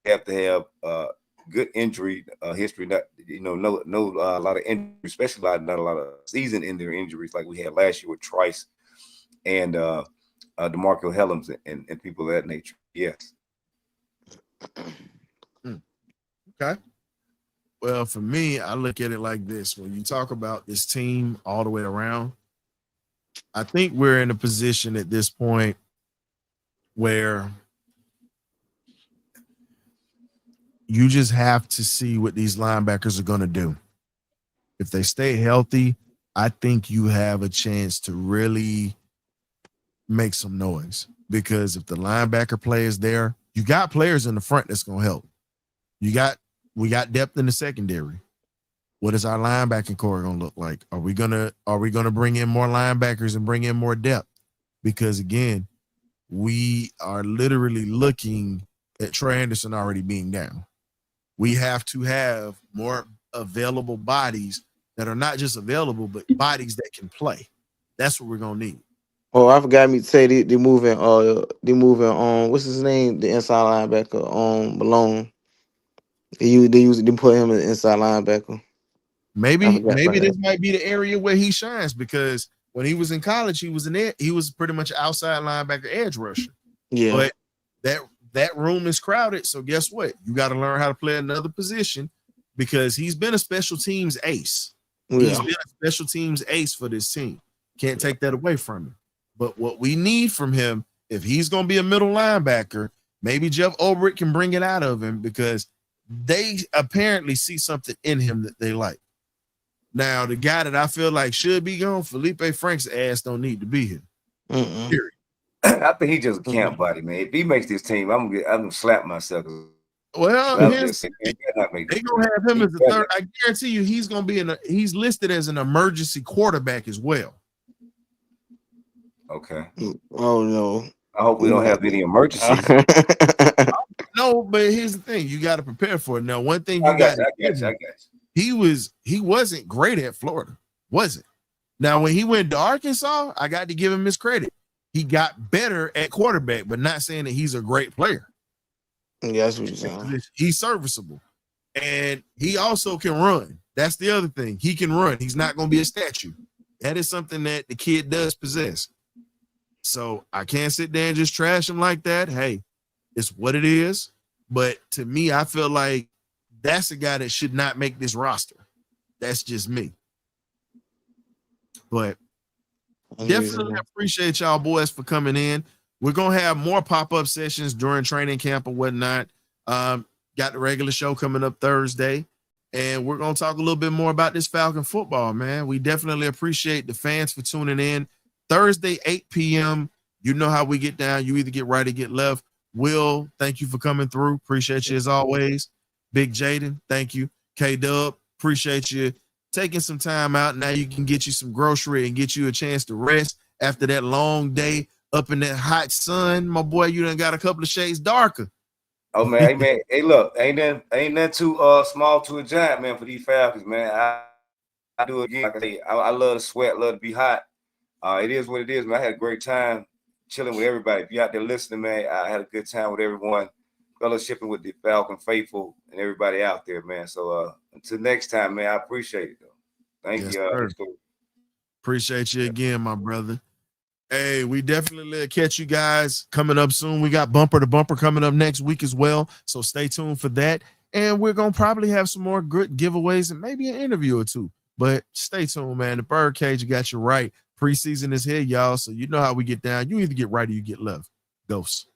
You have to have good injury history. Not no a lot of injuries, especially not a lot of season-ending injuries like we had last year with Trice and DeMarco Hellams and people of that nature. Yes. Okay. Well, for me, I look at it like this. When you talk about this team all the way around, I think we're in a position at this point where you just have to see what these linebackers are going to do. If they stay healthy, I think you have a chance to really make some noise, because if the linebacker play is there, you got players in the front that's going to help. We got depth in the secondary. What is our linebacking core going to look like? Are we gonna bring in more linebackers and bring in more depth? Because again, we are literally looking at Trey Anderson already being down. We have to have more available bodies that are not just available, but bodies that can play. That's what we're gonna need. Oh, I forgot me to say they moving what's his name? The inside linebacker, Malone. They put him as the inside linebacker. Maybe this might be the area where he shines, because when he was in college, he was pretty much outside linebacker, edge rusher. Yeah. But that room is crowded. So guess what? You got to learn how to play another position, because he's been a special teams ace. Yeah. He's been a special teams ace for this team. Can't take that away from him. But what we need from him, if he's going to be a middle linebacker, maybe Jeff Ulbrich can bring it out of him, because they apparently see something in him that they like. Now, the guy that I feel like should be gone, Felipe Frank's ass don't need to be here. Period. I think he just a camp body, man. If he makes this team, I'm gonna slap myself. Well, they're gonna have him as the third. I guarantee you, he's gonna be he's listed as an emergency quarterback as well. Okay. Oh no. I hope we don't have any emergencies. No, but here's the thing: you got to prepare for it. Now, one thing I got you. He wasn't great at Florida, wasn't. Now, when he went to Arkansas, I got to give him his credit. He got better at quarterback, but not saying that he's a great player. Yeah, that's what you're saying. He's serviceable, and he also can run. That's the other thing. He can run. He's not going to be a statue. That is something that the kid does possess. So I can't sit there and just trash him like that. Hey, it's what it is. But to me, I feel like that's a guy that should not make this roster. That's just me. But definitely appreciate y'all boys for coming in. We're going to have more pop-up sessions during training camp or whatnot. Got the regular show coming up Thursday. And we're going to talk a little bit more about this Falcon football, man. We definitely appreciate the fans for tuning in. Thursday, 8 p.m. You know how we get down. You either get right or get left. Will, thank you for coming through. Appreciate you as always. Big Jaden, thank you. K-Dub, appreciate you taking some time out. Now you can get you some grocery and get you a chance to rest after that long day up in that hot sun. My boy, you done got a couple of shades darker. Oh man, hey man, hey look, ain't that too small to a giant, man, for these Falcons, man. I do it again. Like I say, I love to sweat, love to be hot. It is what it is, man. I had a great time chilling with everybody. If you out there listening, man, I had a good time with everyone. fellowshipping with the Falcon faithful and everybody out there, man. So until next time, man, I appreciate it, though. Thank Yes, you. sir. Appreciate you again, my brother. Hey, we definitely catch you guys coming up soon. We got bumper to bumper coming up next week as well. So stay tuned for that. And we're going to probably have some more good giveaways and maybe an interview or two. But stay tuned, man. The Birdcage got you right. Preseason is here, y'all. So you know how we get down. You either get right or you get left. Ghosts.